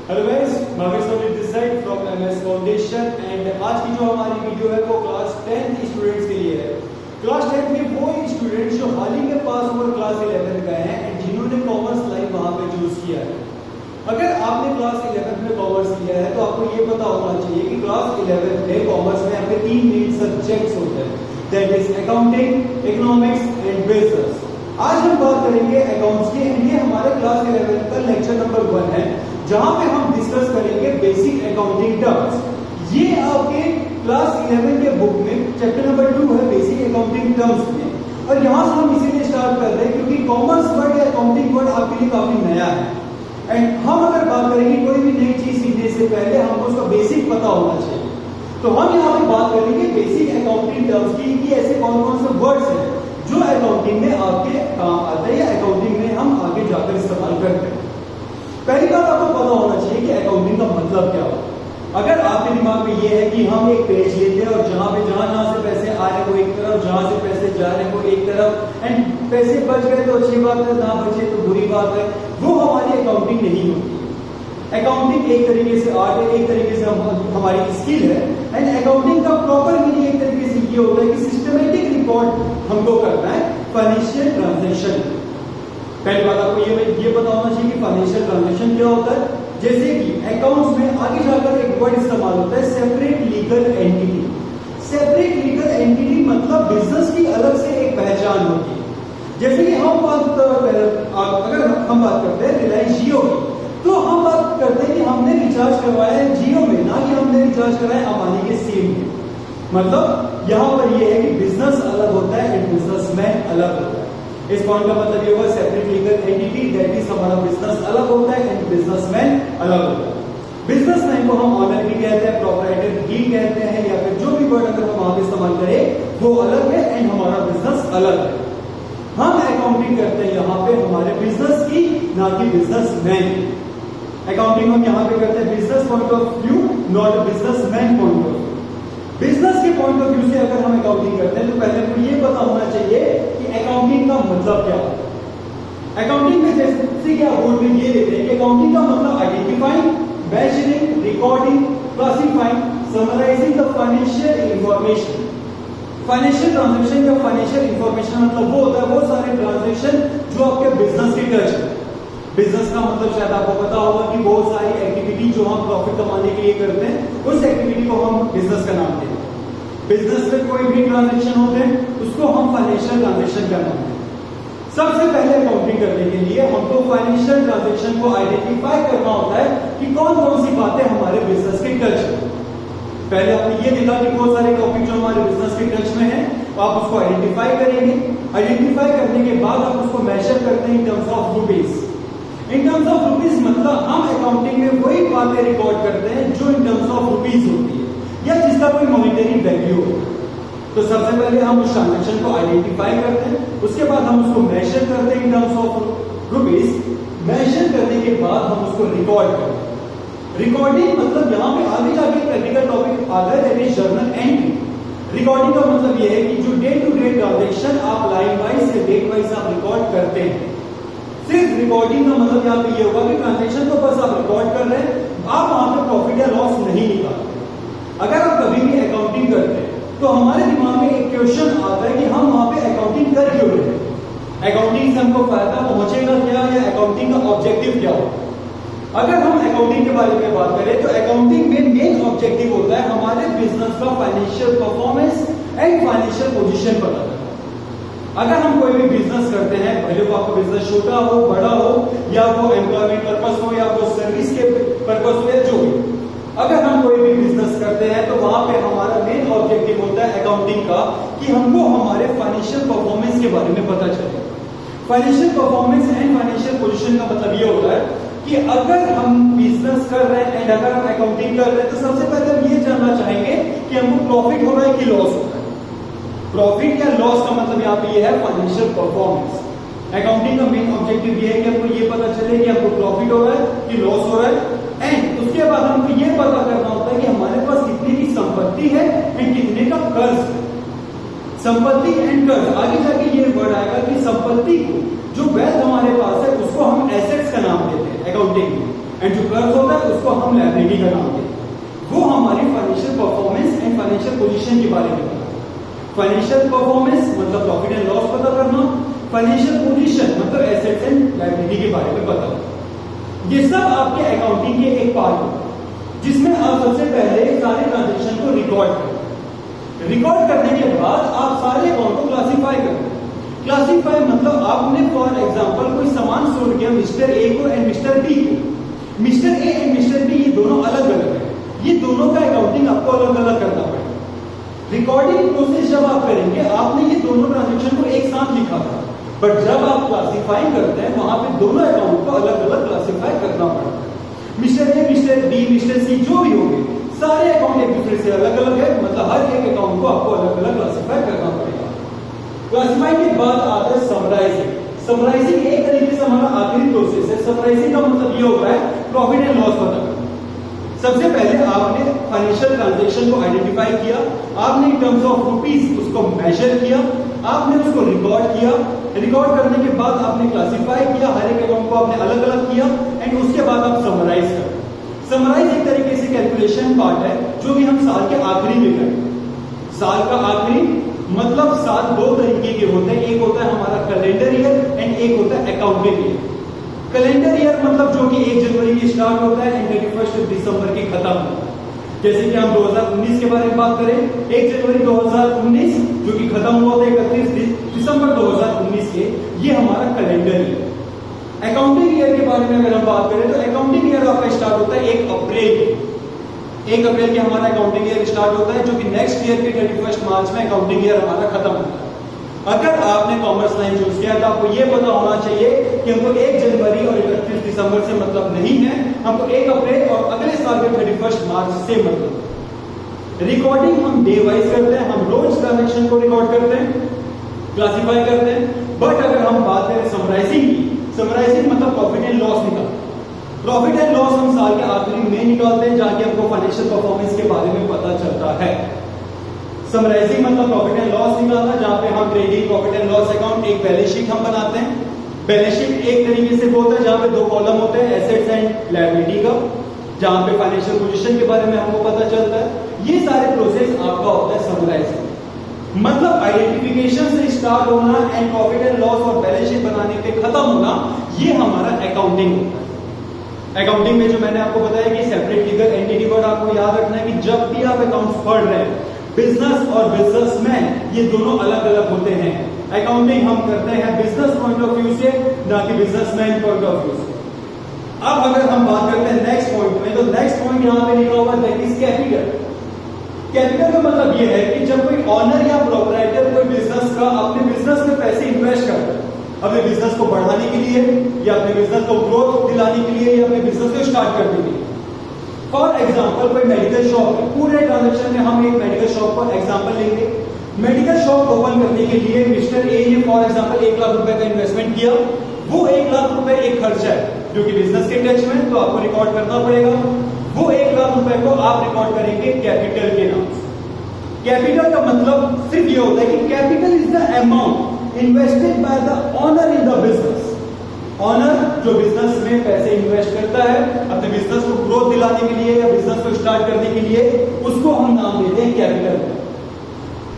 Hello guys, Bhavesh Soni this side from MS Foundation and आज की जो हमारी वीडियो है वो क्लास 10th स्टूडेंट्स के लिए है। क्लास 10th में वो स्टूडेंट्स जो हाल ही में पास ओवर क्लास 11 गए हैं एंड जिन्होंने कॉमर्स लाइन वहां पे चूज किया है। अगर आपने क्लास 11 में कॉमर्स किया है तो आपको ये पता होना चाहिए कि क्लास 11 में कॉमर्स में आपके तीन मेन सब्जेक्ट्स होते हैं, that is accounting, economics and business. आज हम बात करेंगे अकाउंट्स की एंड ये हमारे क्लास 11 का लेक्चर नंबर 1 है, जहां पे हम डिस्कस करेंगे बेसिक अकाउंटिंग टर्म्स। ये आपके क्लास 11 के बुक में चैप्टर नंबर 2 है, बेसिक अकाउंटिंग टर्म्स में। और यहां से हम इसीलिए स्टार्ट कर रहे हैं क्योंकि कॉमर्स वर्ड या अकाउंटिंग वर्ड आपके लिए काफी नया है एंड हम अगर बात करेंगे कोई भी नई चीज सीखने से पहले हमको उसका बेसिक पता होना चाहिए। तो हम यहाँ पे बात करेंगे बेसिक अकाउंटिंग टर्म्स की कि ऐसे कौन कौन से वर्ड्स हैं जो अकाउंटिंग में आपके काम आते हैं या अकाउंटिंग में हम आगे जाकर इस्तेमाल करते हैं। पहली बात आपको पता होना चाहिए कि अकाउंटिंग का मतलब क्या हो। अगर आपके दिमाग में ये है कि हम एक पेज लेते हैं और जहां से पैसे आ रहे हैं वो एक तरफ, जहां से पैसे जा रहे हैं वो एक तरफ एंड पैसे बच गए तो अच्छी बात है, ना बचे तो बुरी बात है, वो हमारी अकाउंटिंग नहीं होती है। अकाउंटिंग एक तरीके से आर्ट है, एक तरीके से हमारी स्किल है एंड अकाउंटिंग का प्रॉपर मीनिंग एक तरीके से ये होता है कि सिस्टमेटिक रिकॉर्ड हमको करना है फाइनेंशियल ट्रांजैक्शन। पहली बात आपको ये पता होना चाहिए कि फाइनेंशियल ट्रांजैक्शन क्या होता है। जैसे कि अकाउंट्स में आगे जाकर एक वर्ड इस्तेमाल होता है separate legal entity. Separate legal entity मतलब बिजनेस की अलग से एक पहचान होती है। जैसे कि अगर हम बात करते हैं रिलायंस जियो की, तो हम बात करते हैं कि हमने रिचार्ज करवाया है जियो में, ना कि हमने रिचार्ज करवाया अंबानी के सिम में। मतलब यहां पर यह है कि बिजनेस अलग होता है एंड बिजनेसमैन अलग होता है। इस पॉइंट का मतलब ये हुआ separate legal entity, that is हमारा बिजनेस अलग होता है एंड बिजनेसमैन अलग होता है। बिजनेसमैन को हम ऑनर भी कहते हैं, प्रोप्राइटर भी कहते हैं, या फिर जो भी वर्ड अगर हम वहां पे इस्तेमाल करें वो अलग है एंड हमारा बिजनेस अलग है। हम अकाउंटिंग करते हैं यहाँ पे हमारे बिजनेस की, ना कि बिजनेसमैन। अकाउंटिंग हम यहाँ पे करते हैं business point of view, not businessman point of view. Business के पॉइंट ऑफ व्यू से अगर हम अकाउंटिंग करते हैं तो पहले तो ये पता होना चाहिए कि अकाउंटिंग का मतलब क्या होता है। अकाउंटिंग में जैसे कि आप बोर्ड में ये देते हैं कि अकाउंटिंग का मतलब identifying, measuring, recording, classifying, summarising the financial information. Financial transaction या फाइनेंशियल इंफॉर्मेशन मतलब वो होता है वो सारे ट्रांजैक्शन जो आपके बिजनेस के टच है। बिजनेस का मतलब शायद आपको पता होगा कि बहुत सारी एक्टिविटी जो हम प्रॉफिट कमाने के लिए करते हैं उस एक्टिविटी को हम बिजनेस का नाम देते हैं। बिजनेस में कोई भी ट्रांजैक्शन होते हैं उसको हम फाइनेंशियल ट्रांजैक्शन का नाम देते हैं। सबसे पहले अकाउंटिंग करने के लिए हमको फाइनेंशियल ट्रांजैक्शन को आइडेंटिफाई करना होता है कि कौन कौन सी बातें हमारे बिजनेस के टच है। पहले आपने ये देखा कि बहुत सारे टॉपिक जो हमारे बिजनेस के टच में है, तो आप उसको आइडेंटिफाई करेंगे। आइडेंटिफाई करने के बाद आप उसको मेजर करते हैं in terms of rupees. In terms of rupees मतलब हम अकाउंटिंग में वही बातें रिकॉर्ड करते हैं जो इन टर्म्स ऑफ रुपीज होती है या जिसका कोई मॉनिटरी वैल्यू हो। तो सबसे पहले हम उस ट्रांजैक्शन को आइडेंटिफाई करते हैं, उसके बाद हम उसको मेजर करते हैं in terms of rupees. Measure करने के बाद हम उसको रिकॉर्ड करते हैं। रिकॉर्डिंग मतलब यहाँ पे आगे जाके प्रैक्टिकल टॉपिक आता है, that is journal entry. Recording का मतलब यह है कि जो डे टू डे ट्रांजैक्शन आप लाइन वाइज या डेट वाइज आप रिकॉर्ड करते हैं। सिर्फ रिकॉर्डिंग का मतलब यहाँ पे ये होगा कि ट्रांजैक्शन तो बस आप रिकॉर्ड कर रहे हैं, आप वहां पे प्रॉफिट या लॉस नहीं निकालते। अगर आप कभी भी अकाउंटिंग करते हैं तो हमारे दिमाग में एक क्वेश्चन आता है कि हम वहां पे अकाउंटिंग कर क्यों रहे हैं, अकाउंटिंग से हमको फायदा पहुंचेगा क्या या अकाउंटिंग का ऑब्जेक्टिव क्या होगा। अगर हम अकाउंटिंग के बारे में बात करें तो अकाउंटिंग में मेन ऑब्जेक्टिव होता है हमारे बिजनेस का financial performance and financial position पता करना। अगर हम कोई भी बिजनेस करते हैं, भले वो आपका बिजनेस छोटा हो, बड़ा हो, या वो एम्प्लॉयमेंट पर्पस हो या वो सर्विस के पर्पस हो या जो भी, अगर हम कोई भी बिजनेस करते हैं तो वहां पे हमारा मेन ऑब्जेक्टिव होता है अकाउंटिंग का कि हमको हमारे फाइनेंशियल परफॉर्मेंस के बारे में पता चले। Financial performance and financial position का मतलब ये होता है कि अगर हम बिजनेस कर रहे हैं एंड अगर हम अकाउंटिंग कर रहे हैं तो सबसे पहले हम ये जानना चाहेंगे कि हमको प्रॉफिट हो रहा है कि लॉस हो रहा है। प्रॉफिट या लॉस का मतलब यहाँ पे ये है फाइनेंशियल परफॉर्मेंस। अकाउंटिंग का मेन ऑब्जेक्टिव ये है कि हमको ये पता चले कि हमको प्रॉफिट हो रहा है कि लॉस हो रहा है एंड उसके बाद हमको ये पता करना होता है कि हमारे पास कितने की संपत्ति है एंड कितने का कर्ज है। संपत्ति एंड कर्ज, आगे जाके ये वर्ड आएगा कि संपत्ति को जो वेल्थ हमारे पास है उसको हम एसेट्स का नाम देते हैं अकाउंटिंग में एंड जो कर्व होता है उसको हम लायबिलिटी का नाम देते हैं। वो हमारी financial performance and financial position के बारे में बताता है। फाइनेंशियल परफॉर्मेंस मतलब प्रॉफिट एंड लॉस पता करना, फाइनेंशियल पोजीशन मतलब एसेट्स एंड लायबिलिटी के बारे में पता करना। ये सब आपके अकाउंटिंग के एक पार्ट होता है जिसमें आप सबसे पहले सारे ट्रांजेक्शन को रिकॉर्ड करते हैं। रिकॉर्ड करने के बाद आप सारे अकाउंट को क्लासिफाई करते हैं। क्लासिफाई मतलब आपने फॉर एग्जांपल कोई सामान सोल्ड किया मिस्टर ए को एंड मिस्टर बी को। Mister A and mister B ये दोनों अलग अलग है, ये दोनों का अकाउंटिंग आपको अलग अलग करना पड़ेगा। रिकॉर्डिंग प्रोसेस जब आप करेंगे आपने ये दोनों ट्रांजेक्शन को एक साथ लिखा था, बट जब आप क्लासिफाई करते हैं वहां पे दोनों अकाउंट को अलग अलग क्लासिफाई करना पड़ता है। Mister A mister B mister C जो भी होंगे सारे अकाउंट एक दूसरे से अलग अलग है, मतलब हर एक अकाउंट को आपको अलग अलग क्लासिफाई करना पड़ेगा। क्लासिफाई के बाद आता है समराइजिंग। समराइजिंग एक तरीके से हमारा आखिरी प्रोसेस है। समराइजिंग का मतलब ये होता है प्रॉफिट एंड लॉस पता करना। सबसे पहले आपने फाइनेंशियल ट्रांजैक्शन को आइडेंटिफाई किया, आपने इन टर्म्स ऑफ रुपीस उसको मेजर किया, आपने उसको रिकॉर्ड किया। रिकॉर्ड करने के बाद आपने क्लासिफाई किया, हर एक अकाउंट को आपने अलग अलग किया एंड उसके बाद आप समराइज कर। समराइज एक तरीके से कैलकुलेशन पार्ट है जो कि हम साल के आखिरी में करें। साल का आखिरी मतलब साल दो तरीके के होते हैं, एक होता है हमारा कैलेंडर ईयर एंड एक होता है अकाउंटिंग ईयर। कैलेंडर ईयर मतलब जो कि 1 जनवरी की स्टार्ट होता है एंड 31 दिसंबर की खत्म होता है। जैसे कि हम 2019 के बारे में बात करें, 1 जनवरी 2019 जो कि खत्म हुआ था 31 दिसंबर 2019 के, ये हमारा कैलेंडर ईयर। अकाउंटिंग ईयर के बारे में अगर हम बात करें तो अकाउंटिंग ईयर आपका स्टार्ट होता है 1 अप्रैल के हमारा अकाउंटिंग ईयर स्टार्ट होता है, जो कि नेक्स्ट ईयर के 31 मार्च में अकाउंटिंग ईयर हमारा खत्म होता है। अगर आपने कॉमर्स लाइन चूज किया तो आपको यह पता होना चाहिए कि हमको 1 जनवरी और 31 दिसंबर से मतलब नहीं है, हमको 1 अप्रैल और अगले साल के 31 मार्च से मतलब। रिकॉर्डिंग हम डे वाइज करते हैं, हम रोज ट्रांजेक्शन को रिकॉर्ड करते हैं, क्लासिफाई करते हैं। बट अगर हम बात करें समराइजिंग की, समराइजिंग मतलब प्रॉफिट एंड लॉस निकालते हैं। प्रॉफिट एंड लॉस हम साल के आखिरी में निकालते हैं, जहां हमको फाइनेंशियल परफॉर्मेंस के बारे में पता चलता है। समराइजिंग मतलब प्रॉफिट एंड लॉस निकालना, जहां पे हम trading profit and loss account एक बैलेंस शीट हम बनाते हैं। बैलेंस शीट एक तरीके से होता है जहां पे 2 कॉलम होते हैं, एसेट्स एंड लायबिलिटी का, जहां पे फाइनेंशियल पोजीशन के बारे में हमको पता चलता है। ये सारे प्रोसेस आपका होता है समराइजिंग, मतलब आइडेंटिफिकेशन से स्टार्ट होना एंड प्रॉफिट एंड लॉस और बैलेंस शीट बनाने पे खत्म होना, ये हमारा अकाउंटिंग होता है। अकाउंटिंग में जो मैंने आपको बताया कि सेपरेट लीगल एंटिटी वर्ड आपको याद रखना है कि जब भी आप अकाउंट्स पढ़ रहे हैं, बिजनेस और बिजनेसमैन ये दोनों अलग अलग होते हैं। अकाउंटिंग हम करते हैं बिजनेस पॉइंट ऑफ व्यू से, ना कि बिजनेसमैन पॉइंट ऑफ व्यू से। अब अगर हम बात करते हैं नेक्स्ट पॉइंट में, तो नेक्स्ट पॉइंट यहां पे लिखा हुआ है कैपिटल। कैपिटल का मतलब ये है कि जब कोई ऑनर या प्रोप्राइटर कोई बिजनेस का अपने बिजनेस में पैसे इन्वेस्ट करता है, अपने बिजनेस को बढ़ाने के लिए या अपने बिजनेस को ग्रोथ दिलाने के लिए या अपने बिजनेस को स्टार्ट करने के लिए। फॉर एग्जांपल कोई मेडिकल शॉप है, पूरे ट्रांजैक्शन में हम एक मेडिकल शॉप का एग्जांपल लेंगे। मेडिकल शॉप ओपन करने के लिए मिस्टर ए ने फॉर एग्जांपल 1 लाख रुपए का इन्वेस्टमेंट किया। वो 1 लाख रुपए एक खर्चा है जो कि बिजनेस के टच में, तो आपको रिकॉर्ड करना पड़ेगा। वो 1 लाख रुपए को आप रिकॉर्ड करेंगे कैपिटल के नाम से। कैपिटल का मतलब सिर्फ ये होता है कि capital is the amount invested by the owner in the business. Owner जो बिजनेस में पैसे इन्वेस्ट करता है अपने बिजनेस को ग्रोथ दिलाने के लिए या बिजनेस को स्टार्ट करने के लिए, उसको हम नाम देते हैं कैपिटल।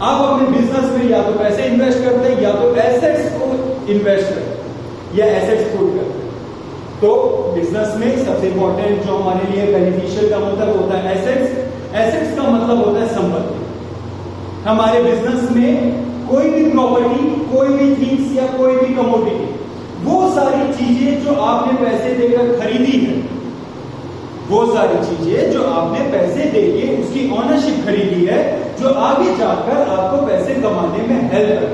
आप अपने बिजनेस में या तो पैसे इन्वेस्ट करते हैं या तो एसेट्स को इन्वेस्ट करते हैं या एसेट्स पुट करते हैं। तो बिजनेस में सबसे इंपॉर्टेंट जो हमारे लिए बेनिफिशियल का मतलब होता है एसेट्स। एसेट्स का मतलब होता है संपत्ति। हमारे बिजनेस में कोई भी प्रॉपर्टी, कोई भी थिंग्स या कोई भी कमोडिटी, वो सारी चीजें जो आपने पैसे देकर खरीदी है, वो सारी चीजें जो आपने पैसे देके उसकी ओनरशिप खरीदी है, जो आगे जाकर आपको पैसे कमाने में हेल्प करता है।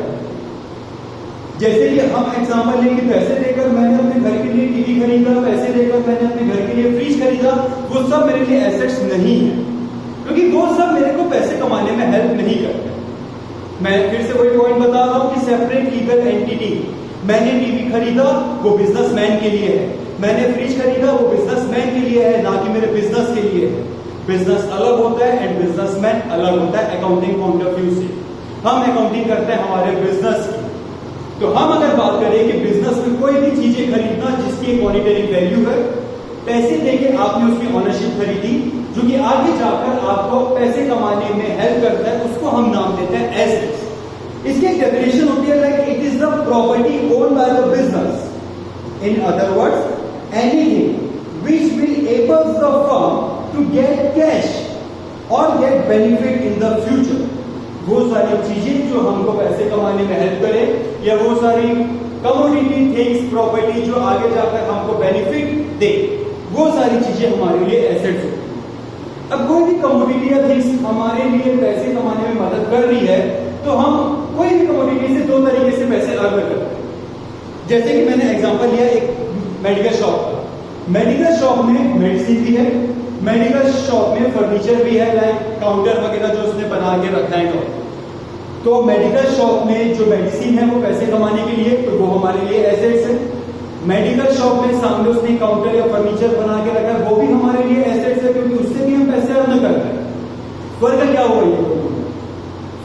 जैसे कि हम एग्जांपल लेंगे, पैसे देकर मैंने अपने घर के लिए टीवी खरीदा, पैसे देकर मैंने अपने घर के लिए फ्रिज खरीदा, वो सब मेरे लिए एसेट्स नहीं है, क्योंकि वो सब मेरे को पैसे कमाने में हेल्प नहीं करते। मैं फिर से वही पॉइंट बता रहा हूं कि सेपरेट लीगल एंटिटी। मैंने टीवी खरीदा, वो बिजनेसमैन के लिए है। मैंने फ्रिज खरीदा, वो बिजनेसमैन के लिए है, ना कि मेरे बिजनेस के लिए है। बिजनेस अलग होता है एंड बिजनेसमैन अलग होता है अकाउंटिंग पॉइंट ऑफ व्यू से। हम अकाउंटिंग करते हैं हमारे बिजनेस की। तो हम अगर बात करें कि बिजनेस में कोई भी चीजें खरीदना जिसकी एक मॉनिटरी वैल्यू है, पैसे देके आपने उसकी ओनरशिप खरीदी, जो कि आगे जाकर आपको पैसे कमाने में हेल्प करता है, उसको हम नाम देते हैं एसेट्स। इसकी एक डेफिनेशन होती है like it is the property owned by the business, in other words anything which will able the firm to get cash और get benefit in the future. वो सारी चीजें जो हमको पैसे कमाने में हेल्प करे, या वो सारी कमोडिटी थिंग्स प्रॉपर्टी जो आगे जाकर हमको बेनिफिट दे, वो सारी चीजें हमारे लिए एसेट्स होती है। अब कोई भी कमोडिटी या थिंग्स हमारे लिए पैसे कमाने में मदद कर रही है, तो हम कोई भी कमोडिटी से दो तरीके से पैसे अर्न करते हैं। जैसे कि मैंने एग्जांपल लिया एक मेडिकल शॉप का। मेडिकल शॉप में मेडिसिन भी है, मेडिकल शॉप में फर्नीचर भी है, लाइक काउंटर वगैरह जो उसने बना के रखा है। तो मेडिकल शॉप में जो मेडिसिन है वो पैसे कमाने के लिए, तो वो हमारे लिए एसेट्स है। मेडिकल शॉप में सामने उसने काउंटर या फर्नीचर बना के रखा है, वो भी हमारे लिए एसेट्स है, क्योंकि उससे भी हम पैसे अर्न करते हैं। फर्क क्या हुआ ये दोनों में?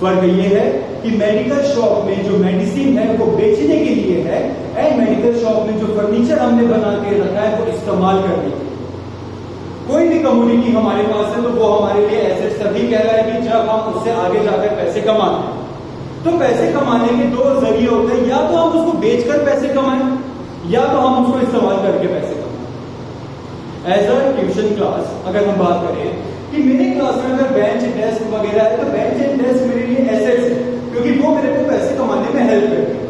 फर्क ये है कि मेडिकल शॉप में जो मेडिसिन है वो बेचने के लिए है, एंड मेडिकल शॉप में जो फर्नीचर हमने बना के रखा है वो इस्तेमाल करने के लिए। कोई भी कमोडिटी हमारे पास है तो वो हमारे लिए एसेट्स तभी कहलाएगी जब हम उससे आगे जाकर पैसे कमाते हैं। तो पैसे कमाने के दो जरिए होते हैं, या तो हम उसको बेचकर पैसे कमाएं, या तो हम उसको इस्तेमाल करके पैसे कमाएं। एज अ ट्यूशन क्लास अगर हम बात करें कि मेरे क्लास में अगर बेंच डेस्क वगैरह है, तो बेंच एंड डेस्क मेरे लिए एसेट्स है, क्योंकि वो मेरे को पैसे कमाने में हेल्प करते हैं।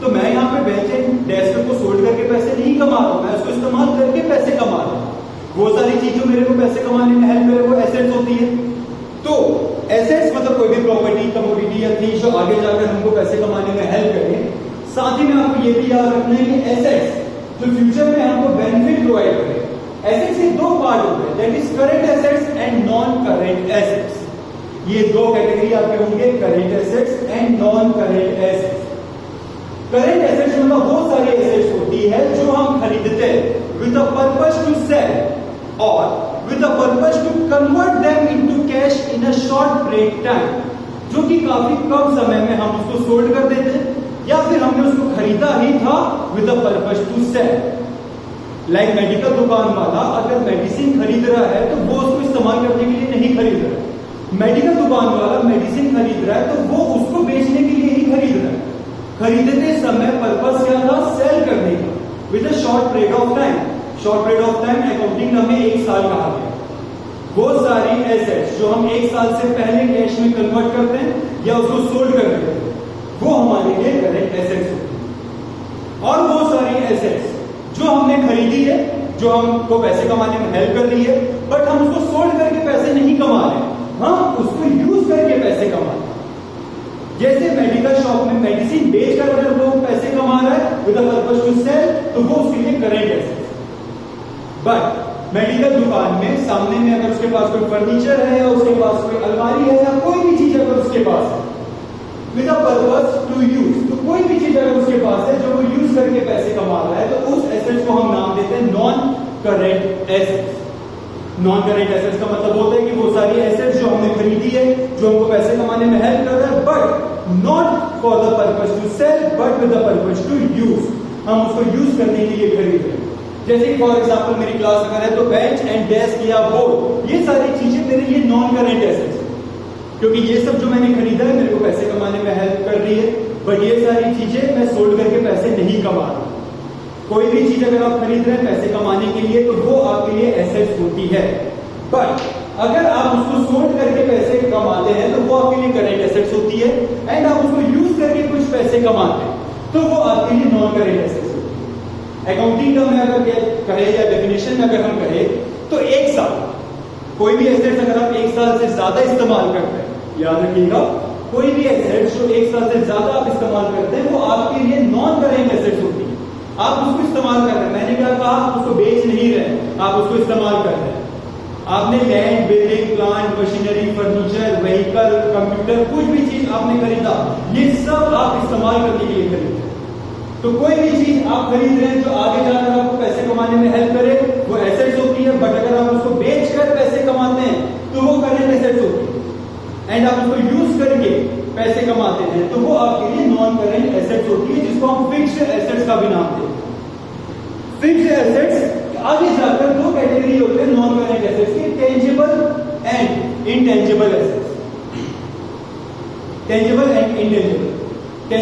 तो मैं यहाँ पे बेंच एंड डेस्क को सोल्ड करके पैसे नहीं कमा रहा हूं, मैं उसको इस्तेमाल करके पैसे कमा रहा हूं। वो सारी चीज जो मेरे को पैसे कमाने में हेल्प करे वो एसेट्स होती है। तो एसेट्स मतलब कोई भी प्रॉपर्टी, कमोडिटी या थिंग जो आगे जाकर हमको पैसे कमाने में हेल्प करे। साथ ही में आपको ये भी याद रखना है कि एसेट्स जो फ्यूचर में हमको बेनिफिट प्रोवाइड करे। एसेट्स के दो पार्ट होते हैं, that is current assets and non current assets. ये दो कैटेगरी आपके होंगे, current assets and non current assets. Current assets मतलब वो सारी एसेट्स होती है जो हम खरीदते हैं with a purpose to sell or with a purpose to convert them into cash in a short break time, जो कि काफी कम समय में हम उसको सोल्ड कर देते हैं, या फिर हमने उसको खरीदा ही था with a purpose to sell। Like medical दुकान वाला अगर मेडिसिन खरीद रहा है तो वो उसको इस्तेमाल करने के लिए नहीं खरीद रहा है। मेडिकल दुकान वाला मेडिसिन खरीद रहा है तो वो उसको बेचने के लिए ही खरीद रहा है। खरीदते समय पर्पस क्या था? सेल करने का with a short period of time. Short period of time accounting में 1 साल कहा गया। वो सारी एसेट्स जो हम 1 साल से पहले कैश में कन्वर्ट करते हैं या उसको सोल्ड कर देते हैं, वो हमारे लिए करंट एसेट्स होती है। और वो सारी एसेट्स जो हमने खरीदी है, जो हमको पैसे कमाने में हेल्प कर रही है, बट हम उसको सोल्ड करके पैसे नहीं कमा रहे, हम उसको यूज करके पैसे कमा रहे। जैसे मेडिकल शॉप में मेडिसिन बेचकर अगर वो पैसे कमा रहा है with the purpose to sell, तो वो उसके लिए करंट एसेट्स। बट मेडिकल दुकान में सामने में अगर उसके पास कोई फर्नीचर है, या उसके पास कोई अलमारी है, या कोई भी चीज अगर उसके पास है with the purpose to use, तो कोई भी चीज अगर उसके पास है जो वो यूज करके पैसे कमा रहा है, तो उस एसेट्स को हम नाम देते हैं non current assets. Non current assets का मतलब होता है कि वो सारी एसेट्स जो हमने खरीदी है, जो हमको पैसे कमाने में हेल्प कर रहा है, but not for the purpose to sell but with the purpose to use. हम उसको यूज करने के लिए खरीद रहे हैं। जैसे कि फॉर एग्जांपल मेरी क्लास अगर है तो बेंच एंड डेस्क या बोर्ड, ये सारी चीजें मेरे लिए नॉन करंट एसेट्स है, क्योंकि ये सब जो मैंने खरीदा है मेरे को पैसे कमाने में हेल्प कर रही है, बट ये सारी चीजें मैं सोल्ड करके पैसे नहीं कमा रहा। कोई भी चीज अगर आप खरीद रहे हैं पैसे कमाने के लिए, तो वो आपके लिए एसेट्स होती है। बट अगर आप उसको सोल्ड करके पैसे कमाते हैं तो वो आपके लिए करंट एसेट्स होती है, एंड आप उसको यूज करके कुछ पैसे कमाते हैं तो वो आपके लिए नॉन करंट एसेट्स होती है। अकाउंटिंग टर्म में अगर कहे या डेफिनेशन में अगर हम कहे तो 1 साल, कोई भी एसेट्स अगर आप 1 साल से ज्यादा इस्तेमाल करते हैं, याद रखिएगा कोई भी एसेट्स जो 1 साल से ज्यादा आप इस्तेमाल करते हैं वो आपके लिए नॉन करंट एसेट्स होती है। आप उसको इस्तेमाल कर रहे हैं, मैंने क्या कहा, आप उसको बेच नहीं रहे, आप उसको इस्तेमाल कर रहे हैं। आपने land, building, plant, machinery, furniture, vehicle, computer, कुछ भी चीज आपने खरीदा, ये सब आप इस्तेमाल करने के लिए खरीदते हैं। तो कोई भी चीज आप खरीद रहे हैं जो आगे जाकर आपको पैसे कमाने में हेल्प करे, वो एसेट्स होती है। बट अगर आप उसको बेचकर पैसे कमाते हैं तो वो करंट एसेट्स होती है, एंड आप उसको यूज करके पैसे कमाते हैं तो वो आपके लिए नॉन करंट एसेट्स होती है, जिसको हम फिक्स्ड एसेट्स का भी नाम देते हैं। फिक्स्ड एसेट्स आगे जाकर 2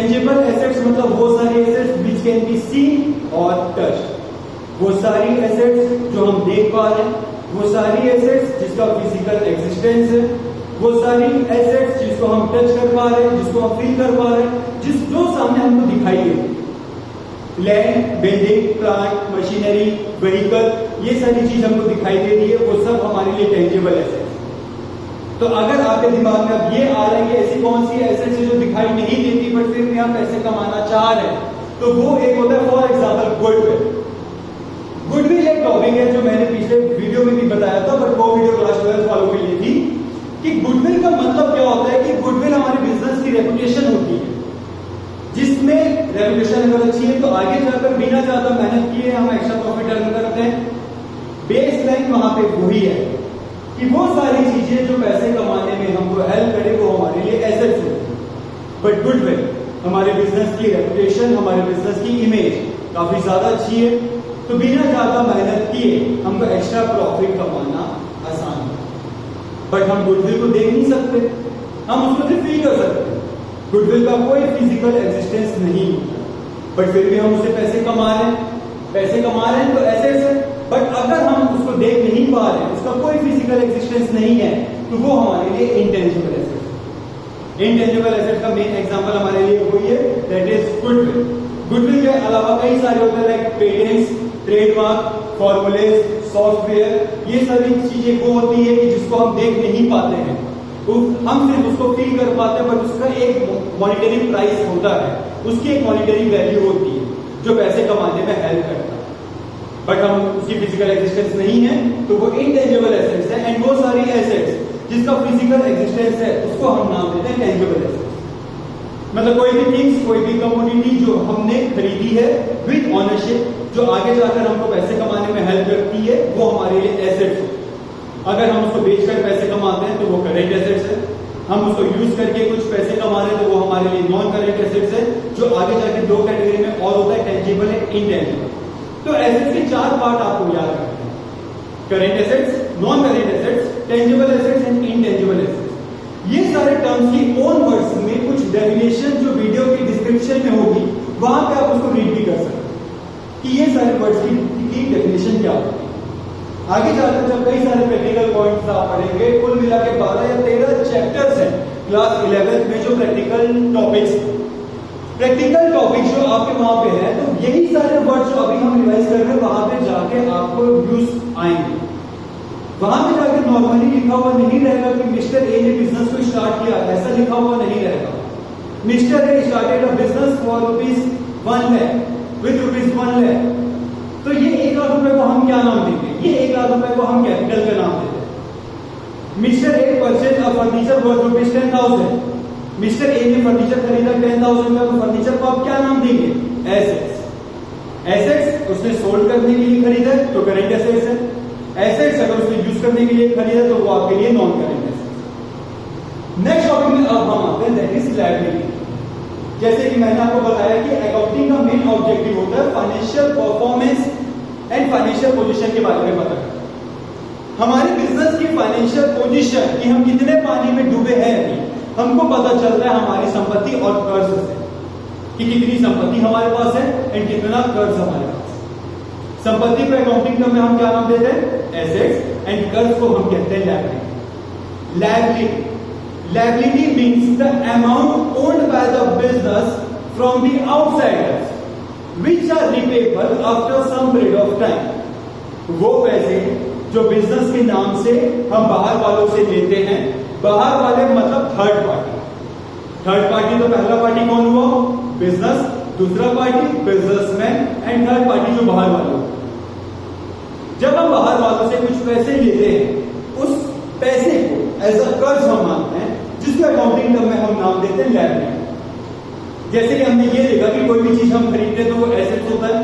टेंजिबल एसेट्स मतलब वो सारी assets which can be seen और टच, वो सारी एसेट्स जो हम देख पा रहे हैं, वो सारी एसेट्स जिसका फिजिकल एग्जिस्टेंस है, वो सारी एसेट्स जिसको हम टच कर पा रहे हैं, जिसको हम फील कर पा रहे हैं, जो सामने हमको दिखाई दे, land, building, plant, machinery, vehicle, ये सारी चीज हमको दिखाई दे रही है, वो सब हमारे लिए टेंजिबल एसेट्स। तो अगर आपके दिमाग में अब ये आ रहा है कि ऐसी कौन सी एसेट्स है जो दिखाई नहीं देती बट फिर भी हम पैसे कमाना चाह रहे हैं, तो वो एक होता है फॉर एग्जाम्पल गुडविल। गुडविल एक टॉपिक है जो मैंने पिछले वीडियो में भी बताया था, बट वो वीडियो क्लास 12 वालों के लिए थी कि गुडविल का मतलब क्या होता है कि गुडविल हमारे बिजनेस की रेपुटेशन होती है, जिसमें रेपुटेशन अगर अच्छी है तो आगे जाकर बिना ज्यादा मेहनत किए हम एक्स्ट्रा प्रॉफिट अर्न करते हैं। बेस लाइन वहां पे वही है कि वो सारी चीजें जो पैसे कमाने में हमको हेल्प करे वो हमारे लिए एसेट्स होती है। बट गुडविल हमारे बिजनेस की रेपुटेशन, हमारे बिजनेस की इमेज काफी ज्यादा अच्छी है, तो बिना ज्यादा मेहनत किए हमको एक्स्ट्रा प्रॉफिट कमाना आसान है। बट हम गुडविल को देख नहीं सकते, हम उसको सिर्फ फील कर सकते हैं। गुडविल का कोई फिजिकल एग्जिस्टेंस नहीं होता, बट फिर भी हम उससे पैसे कमा रहे हैं तो एसेट्स है। बट अगर हम उसको देख नहीं पा रहे हैं, उसका कोई फिजिकल एग्जिस्टेंस नहीं है, तो वो हमारे लिए इंटेंजिबल एसेट। इंटेंजिबल एसेट का मेन एग्जांपल हमारे लिए वही है, दैट इज गुडविल। गुडविल के अलावा कई सारे होते हैं like patents, trademark, formulas, software, ये सारी चीजें वो होती है कि जिसको हम देख नहीं पाते हैं, तो हम सिर्फ उसको फील कर पाते हैं, बट उसका एक मॉनिटरी प्राइस होता है, उसकी एक मॉनिटरी वैल्यू होती है जो पैसे कमाने में हेल्प करता है। बट हम उसकी फिजिकल एग्जिस्टेंस नहीं है, तो वो इंटेंजिबल एसेट्स है। एंड वो सारी एसेट्स जिसका फिजिकल एग्जिस्टेंस है उसको हम नाम देते हैं टेंजिबल एसेट्स। मतलब कोई भी थिंग्स, कोई भी कमोडिटी जो हमने खरीदी है विद ऑनरशिप, जो आगे जाकर हमको पैसे कमाने में हेल्प करती है, वो हमारे लिए एसेट्स है। अगर हम उसको बेचकर पैसे कमाते हैं तो वो करेंट एसेट्स है, हम उसको यूज करके कुछ पैसे कमा रहे हैं तो वो हमारे लिए नॉन करेंट एसेट्स है, जो आगे जाके दो कैटेगरी में और होता है, टेंजिबल है, इंटेंजिबल। तो एसेट्स के चार पार्ट आपको याद रखना है, current assets, non current assets, tangible assets and intangible assets. ये सारे टर्म्स की ओन वर्ड्स में कुछ डेफिनेशन जो वीडियो के डिस्क्रिप्शन में होगी वहां पे आप उसको रीड भी कर सकते हैं कि ये सारे वर्ड्स की डेफिनेशन क्या होती है। आगे जाकर जब कई सारे प्रैक्टिकल पॉइंट्स आप पढ़ेंगे, कुल मिला के 12 या 13 चैप्टर्स हैं क्लास 11th में जो प्रैक्टिकल टॉपिक्स जो आपके वहां पे है, तो यही सारे वर्ड्स जो अभी हम रिवाइज कर रहे हैं वहां पे जाके आपको यूज आएंगे। वहां पे जाके नॉर्मली लिखा हुआ नहीं रहेगा कि मिस्टर ए ने बिजनेस को स्टार्ट किया, ऐसा लिखा हुआ नहीं रहेगा। Mister A started a business for ₹1 lakh with ₹1 lakh। तो ये 1 लाख रुपए को हम क्या नाम देंगे? ये 1 लाख रुपए को हम कैपिटल का नाम देते हैं। Mister A purchase a furniture worth ₹10,000। Mister A ने फर्नीचर खरीदा 10,000 का, तो फर्नीचर को आप क्या नाम देंगे? एसेट्स। एसेट्स उसने सोल्ड करने के लिए खरीदा तो करेंट एसेट्स है। एसेट्स अगर उसने यूज करने के लिए खरीदा तो वो आपके लिए non current assets. Next topic में अब हम आते हैं, दैट इज लायबिलिटी। जैसे कि मैंने आपको बताया कि अकाउंटिंग का मेन ऑब्जेक्टिव होता है financial performance and financial position के बारे में पता करना। हमारे बिजनेस की फाइनेंशियल पोजीशन कि हम कितने पानी में डूबे हैं अभी हमको पता चलता है हमारी संपत्ति और कर्ज से, कि कितनी संपत्ति हमारे पास है एंड कितना कर्ज हमारे पास है। संपत्ति को अकाउंटिंग टर्म में हम क्या नाम देते हैं? एसेट्स। एंड कर्ज को हम कहते हैं liability. Liability Liability means the amount owned by the business from the outsiders, which are repayable after some period of time. वो पैसे जो बिजनेस के नाम से हम बाहर वालों से लेते हैं, बाहर वाले मतलब थर्ड पार्टी। थर्ड पार्टी तो पहला पार्टी कौन हुआ? बिजनेस। दूसरा party businessman and third party जो बाहर वाले। जब हम बाहर वालों से कुछ पैसे लेते हैं, उस पैसे को एज अ कर्ज हम मानते हैं, जिसको अकाउंटिंग टर्म में हम नाम देते हैं लायबिलिटी। जैसे कि हमने ये देखा कि कोई भी चीज हम खरीदते हैं तो वो एसेट्स होता है,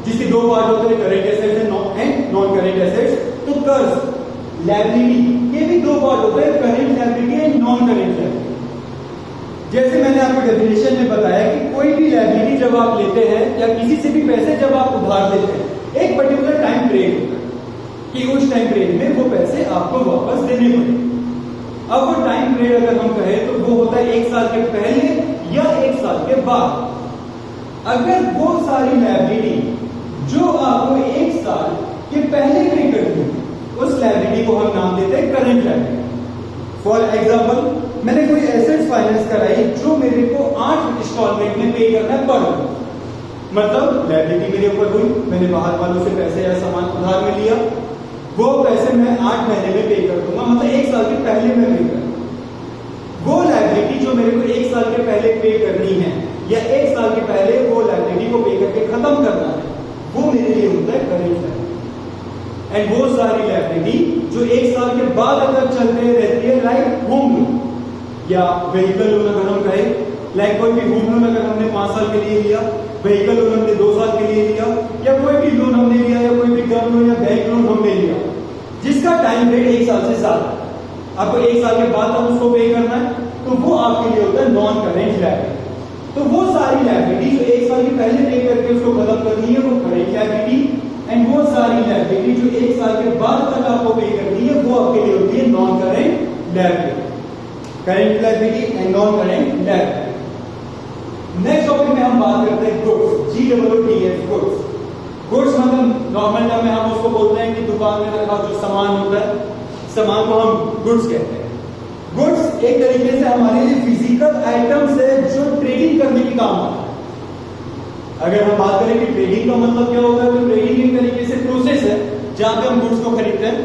जिसके दो पार्ट होते हैं, current assets and non current assets. तो कर्ज लायबिलिटी के भी दो पार्ट होते हैं, current liability and non current liability. जैसे मैंने आपको डेफिनेशन में बताया कि कोई भी लायबिलिटी जब आप लेते हैं या किसी से भी पैसे जब आप उधार लेते हैं, एक पर्टिकुलर टाइम पीरियड होता है कि उस टाइम पीरियड में वो पैसे आपको वापस देने पड़े। अब वो टाइम पीरियड अगर हम कहें तो वो होता है 1 साल के पहले या 1 साल के बाद, अगर वो सारी लायबिलिटी जो आपको 1 साल के पहले पे करनी है, उस लायबिलिटी को हम नाम देते हैं करंट लायबिलिटी। फॉर एग्जांपल, मैंने कोई एसेट्स फाइनेंस कराई जो मेरे को 8 इंस्टॉलमेंट में पे करना है पर मंथ, मतलब लायबिलिटी मेरे ऊपर हुई, मैंने बाहर वालों से पैसे या सामान उधार में लिया, वो पैसे मैं 8 महीने में पे कर दूंगा, मतलब 1 साल के पहले मैं पे करूंगा। वो लायबिलिटी जो मेरे को 1 साल के पहले पे करनी है या 1 साल के पहले वो लायबिलिटी को पे करके खत्म करना है, वो मेरे लिए होता है करंट लायबिलिटी। एंड वो सारी लायबिलिटी जो 1 साल के बाद अगर चलते रहती है, लाइक होम लोन या व्हीकल लोन अगर हम कहें, लाइक कोई भी होम लोन अगर हमने 5 साल के लिए लिया, व्हीकल लोन हमने 2 साल के लिए लिया, या कोई भी लोन हमने लिया या कोई भी टर्म लोन या बैंक लोन हमने लिया जिसका टाइम पीरियड 1 साल से ज्यादा, आपको 1 साल के बाद तब उसको पे करना है, तो वो आपके लिए होता है नॉन करेंट लायबिलिटी। तो वो सारी लायबिलिटी जो 1 साल के पहले पे करके उसको खत्म करनी है वो करेंट लायबिलिटी, एंड वो सारी लायबिलिटी जो 1 साल के बाद तक आपको पे करनी है वो आपके लिए होती है non current liability. Current liability and non current liability. Next topic में हम बात करते हैं गुड्स, GOODS, गुड्स। गुड्स मतलब नॉर्मल टर्म में हम उसको बोलते हैं कि दुकान में रखा जो सामान होता है, सामान को हम गुड्स कहते हैं। गुड्स एक तरीके से हमारे लिए फिजिकल आइटम्स है जो ट्रेडिंग करने के काम आता है। अगर हम बात करें कि ट्रेडिंग का मतलब क्या होता है, तो ट्रेडिंग एक तरीके से प्रोसेस है जहां पे हम गुड्स को खरीदते हैं,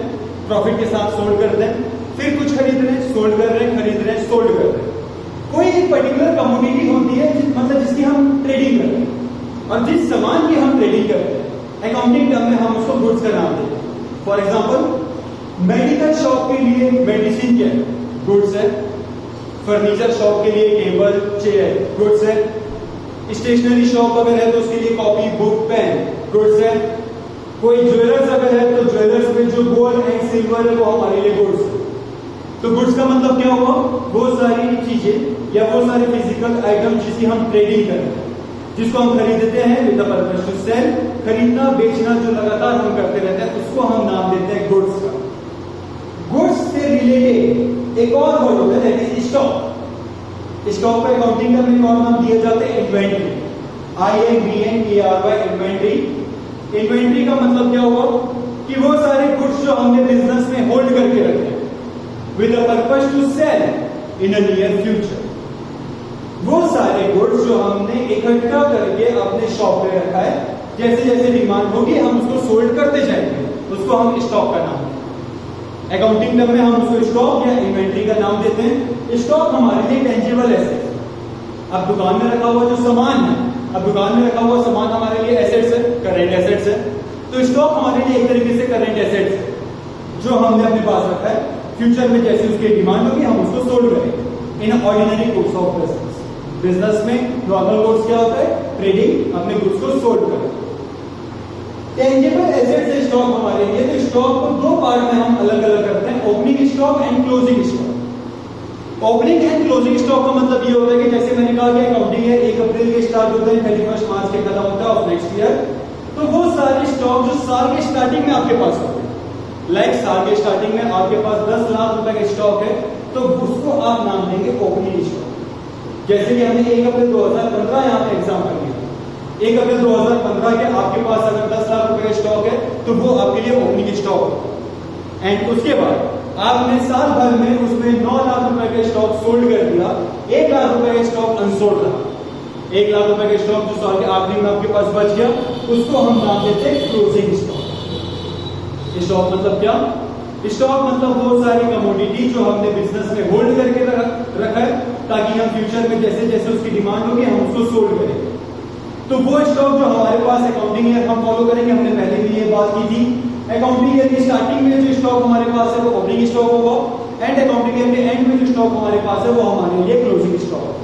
प्रॉफिट के साथ सोल्ड करते हैं, फिर कुछ खरीद रहे हैं, सोल्ड कर रहे हैं, खरीद रहे हैं, सोल्ड कर रहे हैं। कोई एक पर्टिकुलर कमोडिटी होती है मतलब जिसकी हम ट्रेडिंग करते हैं, और जिस सामान की हम ट्रेडिंग करते हैं अकाउंटिंग टर्म में हम उसको गुड्स का नाम देते हैं। फॉर एग्जांपल, मेडिकल शॉप के लिए मेडिसिन क्या है, गुड्स है। फर्नीचर शॉप के लिए टेबल चेयर गुड्स है। स्टेशनरी शॉप अगर है तो उसके लिए कॉपी बुक पेन गुड्स है। कोई ज्वेलर्स अगर है तो ज्वेलर्स में जो गोल्ड एंड सिल्वर है वो हमारे लिए गुड्स है। तो गुड्स का मतलब क्या हुआ, वो सारी चीजें या वो सारे फिजिकल आइटम जिसकी हम ट्रेडिंग करते हैं, जिसको हम खरीदते हैं with the purpose to sell, खरीदना बेचना जो लगातार हम करते रहते हैं उसको हम नाम देते हैं गुड्स का। गुड्स से रिलेटेड एक और वर्ड होता है दैट इज स्टॉक। स्टॉक का अकाउंटिंग का एक और नाम दिए जाते हैं इन्वेंटरी, INVENTRY, इन्वेंटरी। इन्वेंटरी का मतलब क्या हुआ कि वो सारे गुड्स जो हमने बिजनेस में होल्ड करके रखे हैं with the purpose to sell in a near future. वो सारे गुड्स जो हमने इकट्ठा करके अपने शॉप पे रखा है, जैसे जैसे डिमांड होगी हम उसको सोल्ड करते जाएंगे, उसको हम स्टॉक का नाम देते हैं। अकाउंटिंग टर्म में हम उसको स्टॉक या इन्वेंटरी का नाम देते हैं। स्टॉक हमारे लिए टेंजिबल एसेट्स। अब दुकान में रखा हुआ जो सामान है, अब दुकान में रखा हुआ सामान हमारे लिए एसेट्स है, करेंट एसेट्स है। तो स्टॉक हमारे लिए एक तरीके से करेंट एसेट्स है जो हमने अपने पास रखा है, फ्यूचर में जैसे उसकी डिमांड होगी हम उसको सोल्ड करेंगे in ordinary course of business. Business में नॉर्मल कोर्स क्या होता है, ट्रेडिंग, अपने गुड्स को सोल्ड करें। टेंजिबल एसेट्स है स्टॉक हमारे लिए। तो स्टॉक को 2 पार्ट में हम अलग अलग करते हैं, opening stock and closing stock. Opening and closing stock का मतलब ये होता है कि जैसे मैंने कहा कि अकाउंटिंग है 1 अप्रैल के स्टार्ट होता है, 31 मार्च के खत्म होता है ऑफ नेक्स्ट ईयर। तो वो सारे स्टॉक जो साल के स्टार्टिंग में आपके पास होते हैं, लाइक साल के स्टार्टिंग में आपके पास 10 लाख रुपए का स्टॉक है, तो उसको आप नाम देंगे ओपनिंग स्टॉक। जैसे कि हमने 1 अप्रैल 2015 यहाँ पे एग्जाम्पल लिया, 1 अप्रैल 2015 के आपके पास अगर 10 लाख रुपए का स्टॉक है तो वो आपके लिए ओपनिंग स्टॉक है। एंड उसके बाद आपने साल भर में उसमें 9 लाख रुपए का स्टॉक सोल्ड कर दिया, 1 लाख रुपए का स्टॉक अनसोल्ड रहा। 1 लाख रुपए का स्टॉक जो साल के आखिरी में आपके पास बच गया उसको हम नाम देते हैं क्लोजिंग स्टॉक। स्टॉक मतलब क्या, स्टॉक मतलब वो सारी कमोडिटी जो हमने बिजनेस में होल्ड करके रखा है ताकि हम फ्यूचर में जैसे जैसे उसकी डिमांड होगी हम उसको सोल्ड करेंगे। तो वो स्टॉक जो हमारे पास अकाउंटिंग ईयर हम फॉलो करेंगे, हमने पहले भी ये बात की थी। अकाउंटिंग ईयर की स्टार्टिंग में जो स्टॉक हमारे पास है वो ओपनिंग स्टॉक होगा, एंड अकाउंटिंग ईयर के एंड में जो स्टॉक हमारे पास है वो हमारे लिए क्लोजिंग स्टॉक होगा।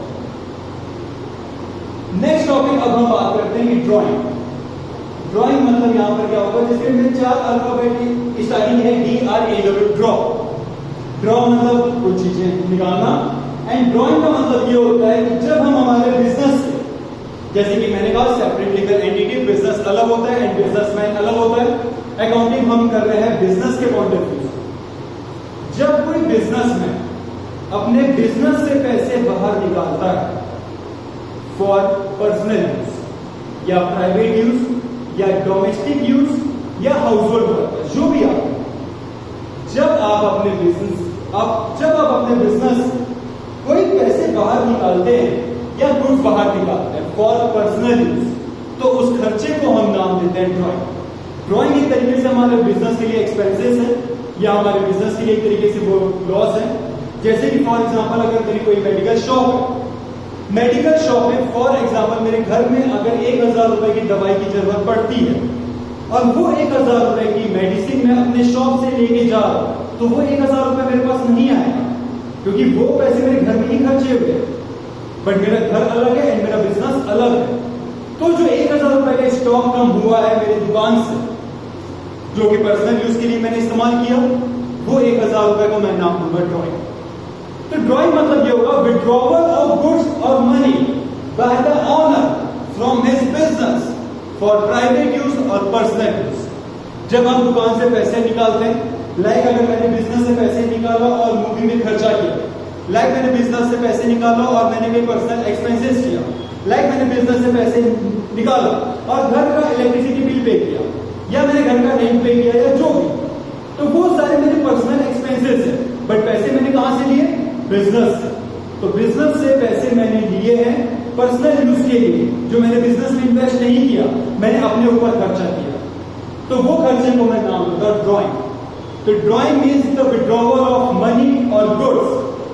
नेक्स्ट टॉपिक अब हम बात करते हैं कि ड्राइंग। ड्राइंग मतलब यहां पर क्या होगा, जिसके में 4 अल्फाबेट की स्टार्टिंग है DRAW, ड्रॉ। ड्रॉ मतलब कुछ चीजें निकालना, एंड ड्राइंग का मतलब ये होता है कि जब हम हमारे बिजनेस से, जैसे कि मैंने कहा सेपरेट लीगल एंटिटी, बिजनेस अलग होता है एंड बिजनेसमैन अलग होता है। अकाउंटिंग हम कर रहे हैं बिजनेस के पॉइंट ऑफ व्यू से। जब कोई बिजनेसमैन अपने बिजनेस से पैसे बाहर निकालता है फॉर पर्सनल यूज या प्राइवेट यूज या डोमेस्टिक यूज या हाउस होल्ड पर्पस, जो भी आप जब आप अपने बिजनेस कोई पैसे बाहर निकालते हैं या गुड्स बाहर निकालते हैं फॉर पर्सनल यूज, तो उस खर्चे को हम नाम देते हैं ड्रॉइंग। ड्रॉइंग एक तरीके से हमारे बिजनेस के लिए एक्सपेंसेस है या हमारे बिजनेस के लिए एक तरीके से वो लॉस है। जैसे कि फॉर एग्जांपल अगर मेरी कोई मेडिकल शॉप है, मेडिकल शॉप में फॉर एग्जांपल मेरे घर में अगर 1000 रुपए की दवाई की जरूरत पड़ती है और वो 1000 रुपए की मेडिसिन मैं अपने शॉप से लेके जा रहा हूं, तो वो 1000 रुपए मेरे पास नहीं आएगा क्योंकि वो पैसे मेरे घर में ही खर्चे हुए, बट मेरा घर अलग है एंड मेरा बिजनेस अलग है। तो जो 1000 रुपए का स्टॉक कम हुआ है मेरी दुकान से, जो कि पर्सनल यूज के लिए मैंने इस्तेमाल किया, वो 1000 रुपए को मैं नाम दूंगा ड्रॉइंग। तो ड्रॉइंग मतलब ये होगा विड्रॉवल ऑफ गुड्स और money by the owner from his business for private use और पर्सनल यूज। जब हम दुकान से पैसे निकालते हैं, लाइक अगर मैंने बिजनेस से पैसे निकाला और मूवी में खर्चा किया, लाइक मैंने बिजनेस से पैसे निकाला और मैंने कोई पर्सनल एक्सपेंसेस किया, लाइक मैंने बिजनेस से पैसे निकाला और घर का इलेक्ट्रिसिटी बिल पे किया या मैंने घर का रेंट पे किया या जो भी, तो वो सारे मेरे पर्सनल एक्सपेंसेस है, बट पैसे मैंने कहां से लिए? बिजनेस से। तो बिजनेस से पैसे मैंने लिए हैं पर्सनल यूज के लिए, जो मैंने बिजनेस में इन्वेस्ट नहीं किया, मैंने अपने ऊपर खर्चा किया, तो वो खर्चे को मैं नाम दूंगा ड्रॉइंग। तो drawing means the withdrawal of money और goods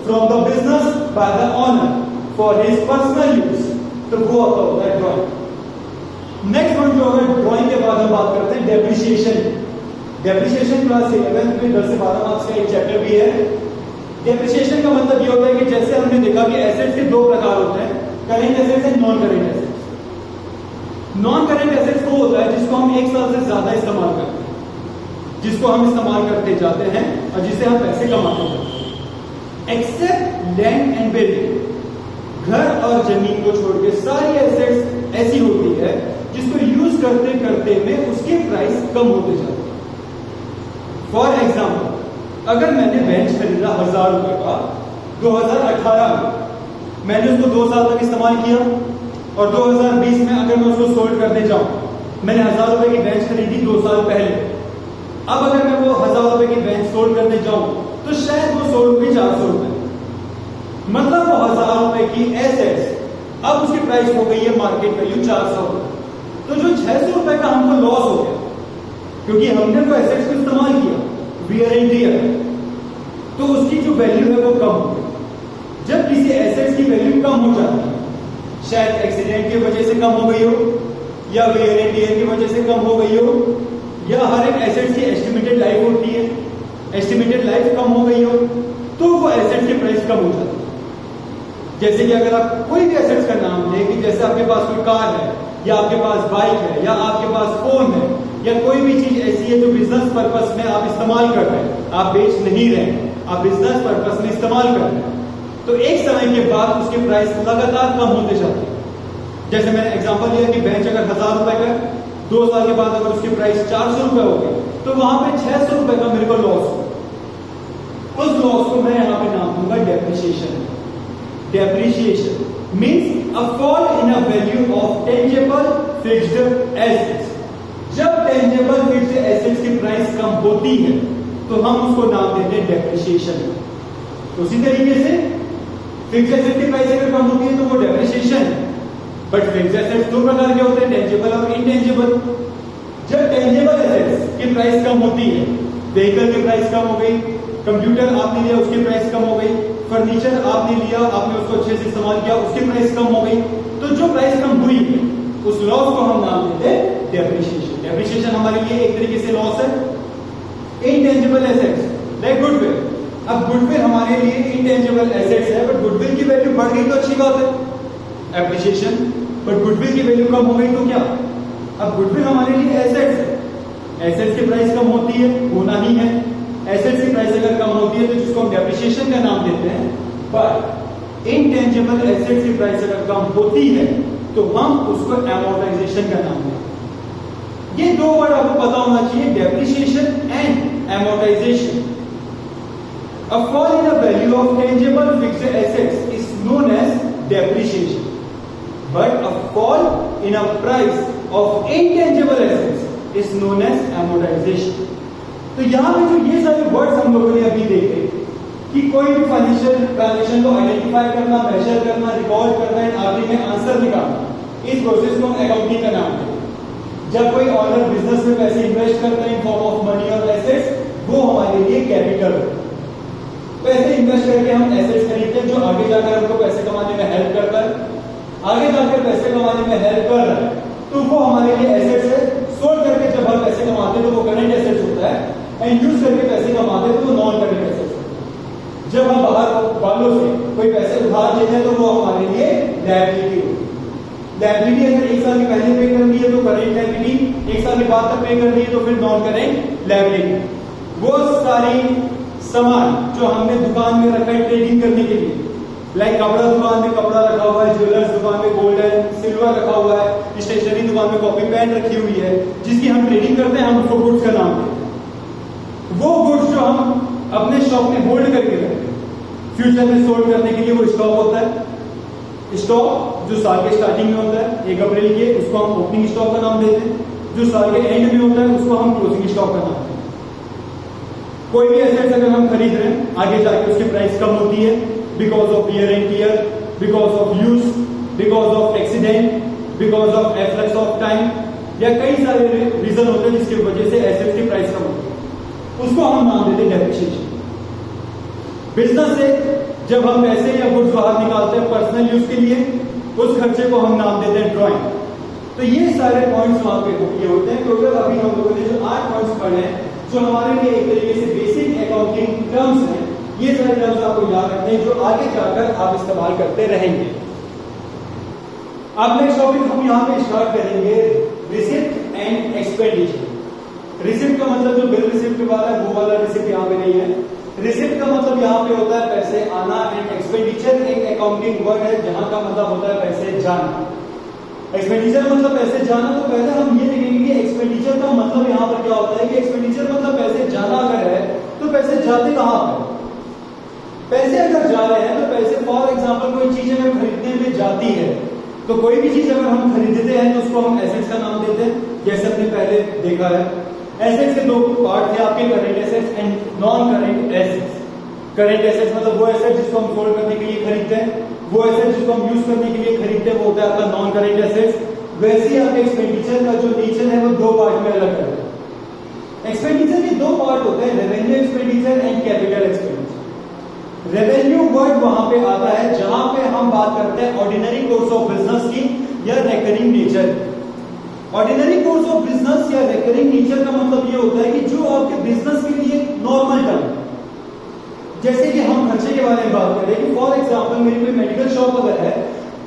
from the business by the owner for his personal use, तो वो होता है ड्रॉइंग। नेक्स्ट वन जो है ड्रॉइंग के बाद हम बात करते हैं डेप्रिसिएशन। डेप्रिसिएशन क्लास 11th में 10 से 12 मार्क्स का एक चैप्टर भी है। डेप्रिसिएशन का मतलब ये होता है कि जैसे हमने देखा कि एसेट्स के दो प्रकार होते हैं, current assets and non current assets. Non current assets वो होता है जिसको हम 1 साल से ज्यादा इस्तेमाल करते हैं, जिसको हम इस्तेमाल करते जाते हैं और जिससे हम पैसे कमाते जाते हैं। एक्सेप्ट लैंड एंड बिल्डिंग, घर और जमीन को छोड़ के सारी एसेट्स ऐसी होती है जिसको यूज करते करते में उसके प्राइस कम होते जाते हैं। फॉर एग्जाम्पल, अगर मैंने बेंच खरीदा 1000 रुपए का 2018 में, मैंने उसको 2 साल तक इस्तेमाल किया और 2020 में अगर मैं उसको सोल्ड करने जाऊं, मैंने 1000 रुपए की बेंच खरीदी 2 साल पहले, अब अगर मैं वो 1000 रुपए की बेंच सोल्ड करने जाऊं तो शायद वो सोल्ड होगी 400 रुपए, मतलब वो 1000 रुपए की एसेट्स अब उसकी प्राइस हो गई है मार्केट वैल्यू 400 रुपए। तो जो 600 रुपए का हमको लॉस हो गया क्योंकि हमने वो एसेट्स को इस्तेमाल किया वियर एंड टियर, तो उसकी जो वैल्यू है वो कम हो गई। जब किसी एसेट्स की वैल्यू कम हो जाती है, शायद एक्सीडेंट की वजह से कम हो गई हो या वियर एंड टियर की वजह से कम हो गई हो, या हर एक एसेट्स की एस्टिमेटेड लाइफ होती है, एस्टिमेटेड लाइफ कम हो गई हो, तो वो एसेट्स की प्राइस कम हो जाती है। जैसे कि अगर आप कोई भी एसेट्स का नाम लें, कि जैसे आपके पास कोई कार है या आपके पास बाइक है या आपके पास फोन है या कोई भी चीज ऐसी है जो बिजनेस पर्पस में आप इस्तेमाल कर रहे हैं, आप बेच नहीं रहे हैं, आप बिजनेस पर्पस में इस्तेमाल कर रहे हैं, तो एक समय के बाद उसकी प्राइस लगातार कम होते जाती है। जैसे मैंने एग्जांपल दिया कि बेंच अगर 1000 रुपए का 2 साल के बाद अगर उसकी प्राइस 400 रुपए हो गई, तो वहां पे 600 रुपए का मेरे को लॉस हो। उस लॉस को मैं यहां पे नाम दूंगा depreciation. Depreciation means a fall in a value of tangible fixed assets. जब टेंजेबल फिक्स्ड एसेट्स की प्राइस कम होती है तो हम उसको नाम देते हैं डेप्रिसिएशन। तो उसी तरीके से फिक्स्ड एसेट की प्राइस अगर कम होती है तो वो डेप्रिसिएशन है। बट फिक्स्ड एसेट्स 2 प्रकार के होते हैं, टेंजेबल और इनटेंजेबल। जब टेंजेबल एसेट्स की प्राइस कम होती है, व्हीकल की प्राइस कम हो गई, कंप्यूटर आपने लिया उसकी प्राइस कम हो गई, फर्नीचर आपने लिया आपने उसको अच्छे से इस्तेमाल किया उसकी प्राइस कम हो गई, तो जो प्राइस कम हुई है उस लॉस को हम नाम देते हैं डेप्रिसिएशन। डेप्रिसिएशन हमारे लिए एक तरीके से लॉस है। इनटेंजिबल एसेट्स लाइक गुडविल, अब गुडविल हमारे लिए इनटेंजिबल एसेट्स है, बट गुडविल की वैल्यू बढ़ गई तो अच्छी बात है, एप्रिसिएशन। बट गुडविल की वैल्यू कम हो गई तो क्या? अब गुडविल हमारे लिए एसेट्स है, एसेट्स की प्राइस कम होती है, होना ही है। एसेट्स की प्राइस अगर कम होती है तो जिसको हम डेप्रिसिएशन का नाम देते हैं। बट इनटेंजिबल एसेट्स की प्राइस अगर कम होती है तो हम उसको एमोर्टाइजेशन का नाम देते हैं। ये 2 वर्ड आपको पता होना चाहिए, depreciation and amortisation. A fall in the value of tangible fixed assets is known as depreciation. but a fall in a price of intangible assets is known as amortization. तो यहाँ पे जो ये सारे वर्ड्स हम लोगों ने अभी देखे कि कोई भी फाइनेंशियल ट्रांजैक्शन को आइडेंटिफाई करना, मेजर करना, रिकॉर्ड करना एंड आखिर में आंसर निकालना, इस प्रोसेस को हम अकाउंटिंग का नाम देते हैं। जब कोई ऑनर बिजनेस में पैसे इन्वेस्ट करता है इन फॉर्म ऑफ मनी और एसेट्स, वो हमारे लिए कैपिटल है। पैसे इन्वेस्ट करके हम एसेट्स खरीदते हैं जो आगे जाकर हमको पैसे कमाने में हेल्प करता है। आगे जाकर पैसे कमाने में हेल्प कर रहा है तो वो हमारे लिए एसेट्स है। सोल्ड करके जब हम पैसे कमाते हैं तो वो करंट एसेट्स होता है एंड यूज करके पैसे कमाते हैं तो वो नॉन करंट एसेट्स होता है। जब हम बाहर वालों से कोई पैसे उधार लेते हैं तो वो हमारे लिए लायबिलिटी होती है। लायबिलिटी अगर एक साल के पहले पे कर दी है तो करेंट लायबिलिटी, एक साल के बाद तक पे कर दी है तो फिर नॉन करेंट लायबिलिटी। वो सारी सामान जो हमने दुकान में रखा है ट्रेडिंग करने के लिए, लाइक कपड़ा दुकान में कपड़ा रखा हुआ है, ज्वेलर्स दुकान में गोल्ड एंड सिल्वर रखा हुआ है, स्टेशनरी दुकान में कॉपी पेन रखी हुई है, जिसकी हम ट्रेडिंग करते हैं, हम उसको गुड्स का नाम देते हैं। वो गुड्स जो हम अपने शॉप में होल्ड करके रखते हैं, फ्यूचर में सोल्ड करने के लिए वो स्टॉक होता है। स्टॉक जो साल के स्टार्टिंग में होता है 1 अप्रैल के, उसको हम ओपनिंग स्टॉक का नाम देते हैं। जो साल के एंड में होता है उसको हम क्लोजिंग स्टॉक का नाम देते हैं। कोई भी एसेट्स अगर हम खरीद रहे हैं, आगे जाके उसकी प्राइस कम होती है because of year and year, because of use, because of accident, because of efflux of time, या कई सारे रीजन होते हैं जिसकी वजह से एसेट्स की प्राइस कम होती है। उसको हम नाम देते हैं डेप्रिसिएशन। बिजनेस से जब हम पैसे या गुड्स बाहर निकालते हैं पर्सनल यूज के लिए, उस खर्चे को हम नाम देते हैं ड्रॉइंग। तो ये सारे पॉइंट्स वहां पे होते हैं। टोटल अभी हम लोगों ने जो 8 पॉइंट्स पढ़े हैं, जो हमारे लिए एक तरीके से बेसिक अकाउंटिंग टर्म्स हैं, ये सारे टर्म्स आपको याद रखने हैं जो आगे जाकर आप इस्तेमाल करते रहेंगे। अब नेक्स्ट टॉपिक हम यहाँ पे स्टार्ट करेंगे रिसिप्ट एंड एक्सपेंडिचर। रिसिप्ट का मतलब जो बिल रिसिप्ट वाला है वो वाला रिसिप्ट यहाँ पे नहीं है। रिसिप्ट का मतलब यहाँ पे होता है पैसे आना एंड एक्सपेंडिचर एक अकाउंटिंग वर्ड है जहां का मतलब होता है पैसे जाना। एक्सपेंडिचर मतलब पैसे जाना। तो पहले हम ये देखेंगे कि एक्सपेंडिचर का मतलब यहाँ पर क्या होता है कि एक्सपेंडिचर मतलब पैसे जाना अगर है तो पैसे जाते कहां पर? पैसे अगर जा रहे हैं तो पैसे फॉर एग्जांपल कोई चीज अगर खरीदने में जाती है तो कोई भी चीज अगर हम खरीदते हैं तो उसको हम एसेट्स का नाम देते हैं। जैसे हमने पहले देखा है एसेट्स के 2 पार्ट थे आपके, current assets and non current assets. Current assets मतलब वो एसेट जिसको हम सोल्ड करने के लिए खरीदते हैं, वो एसेट जिसको हम यूज करने के लिए खरीदते हैं वो होता है आपका नॉन करेंट एसेट्स। वैसे ही आपके एक्सपेंडिचर का जो नेचर है वो 2 पार्ट में अलग करते हैं। एक्सपेंडिचर के 2 पार्ट होते हैं, revenue expenditure and capital expenditure. Revenue word वहां पे आता है जहां पे हम बात करते हैं ऑर्डिनरी कोर्स ऑफ बिजनेस की या recurring nature. Ordinary course of business या रेकरिंग नेचर का मतलब ये होता है कि जो आपके बिजनेस के लिए नॉर्मल टर्म, जैसे कि हम खर्चे के बारे में बात कर रहे हैं कि फॉर एग्जांपल मेरी कोई मेडिकल शॉप अगर है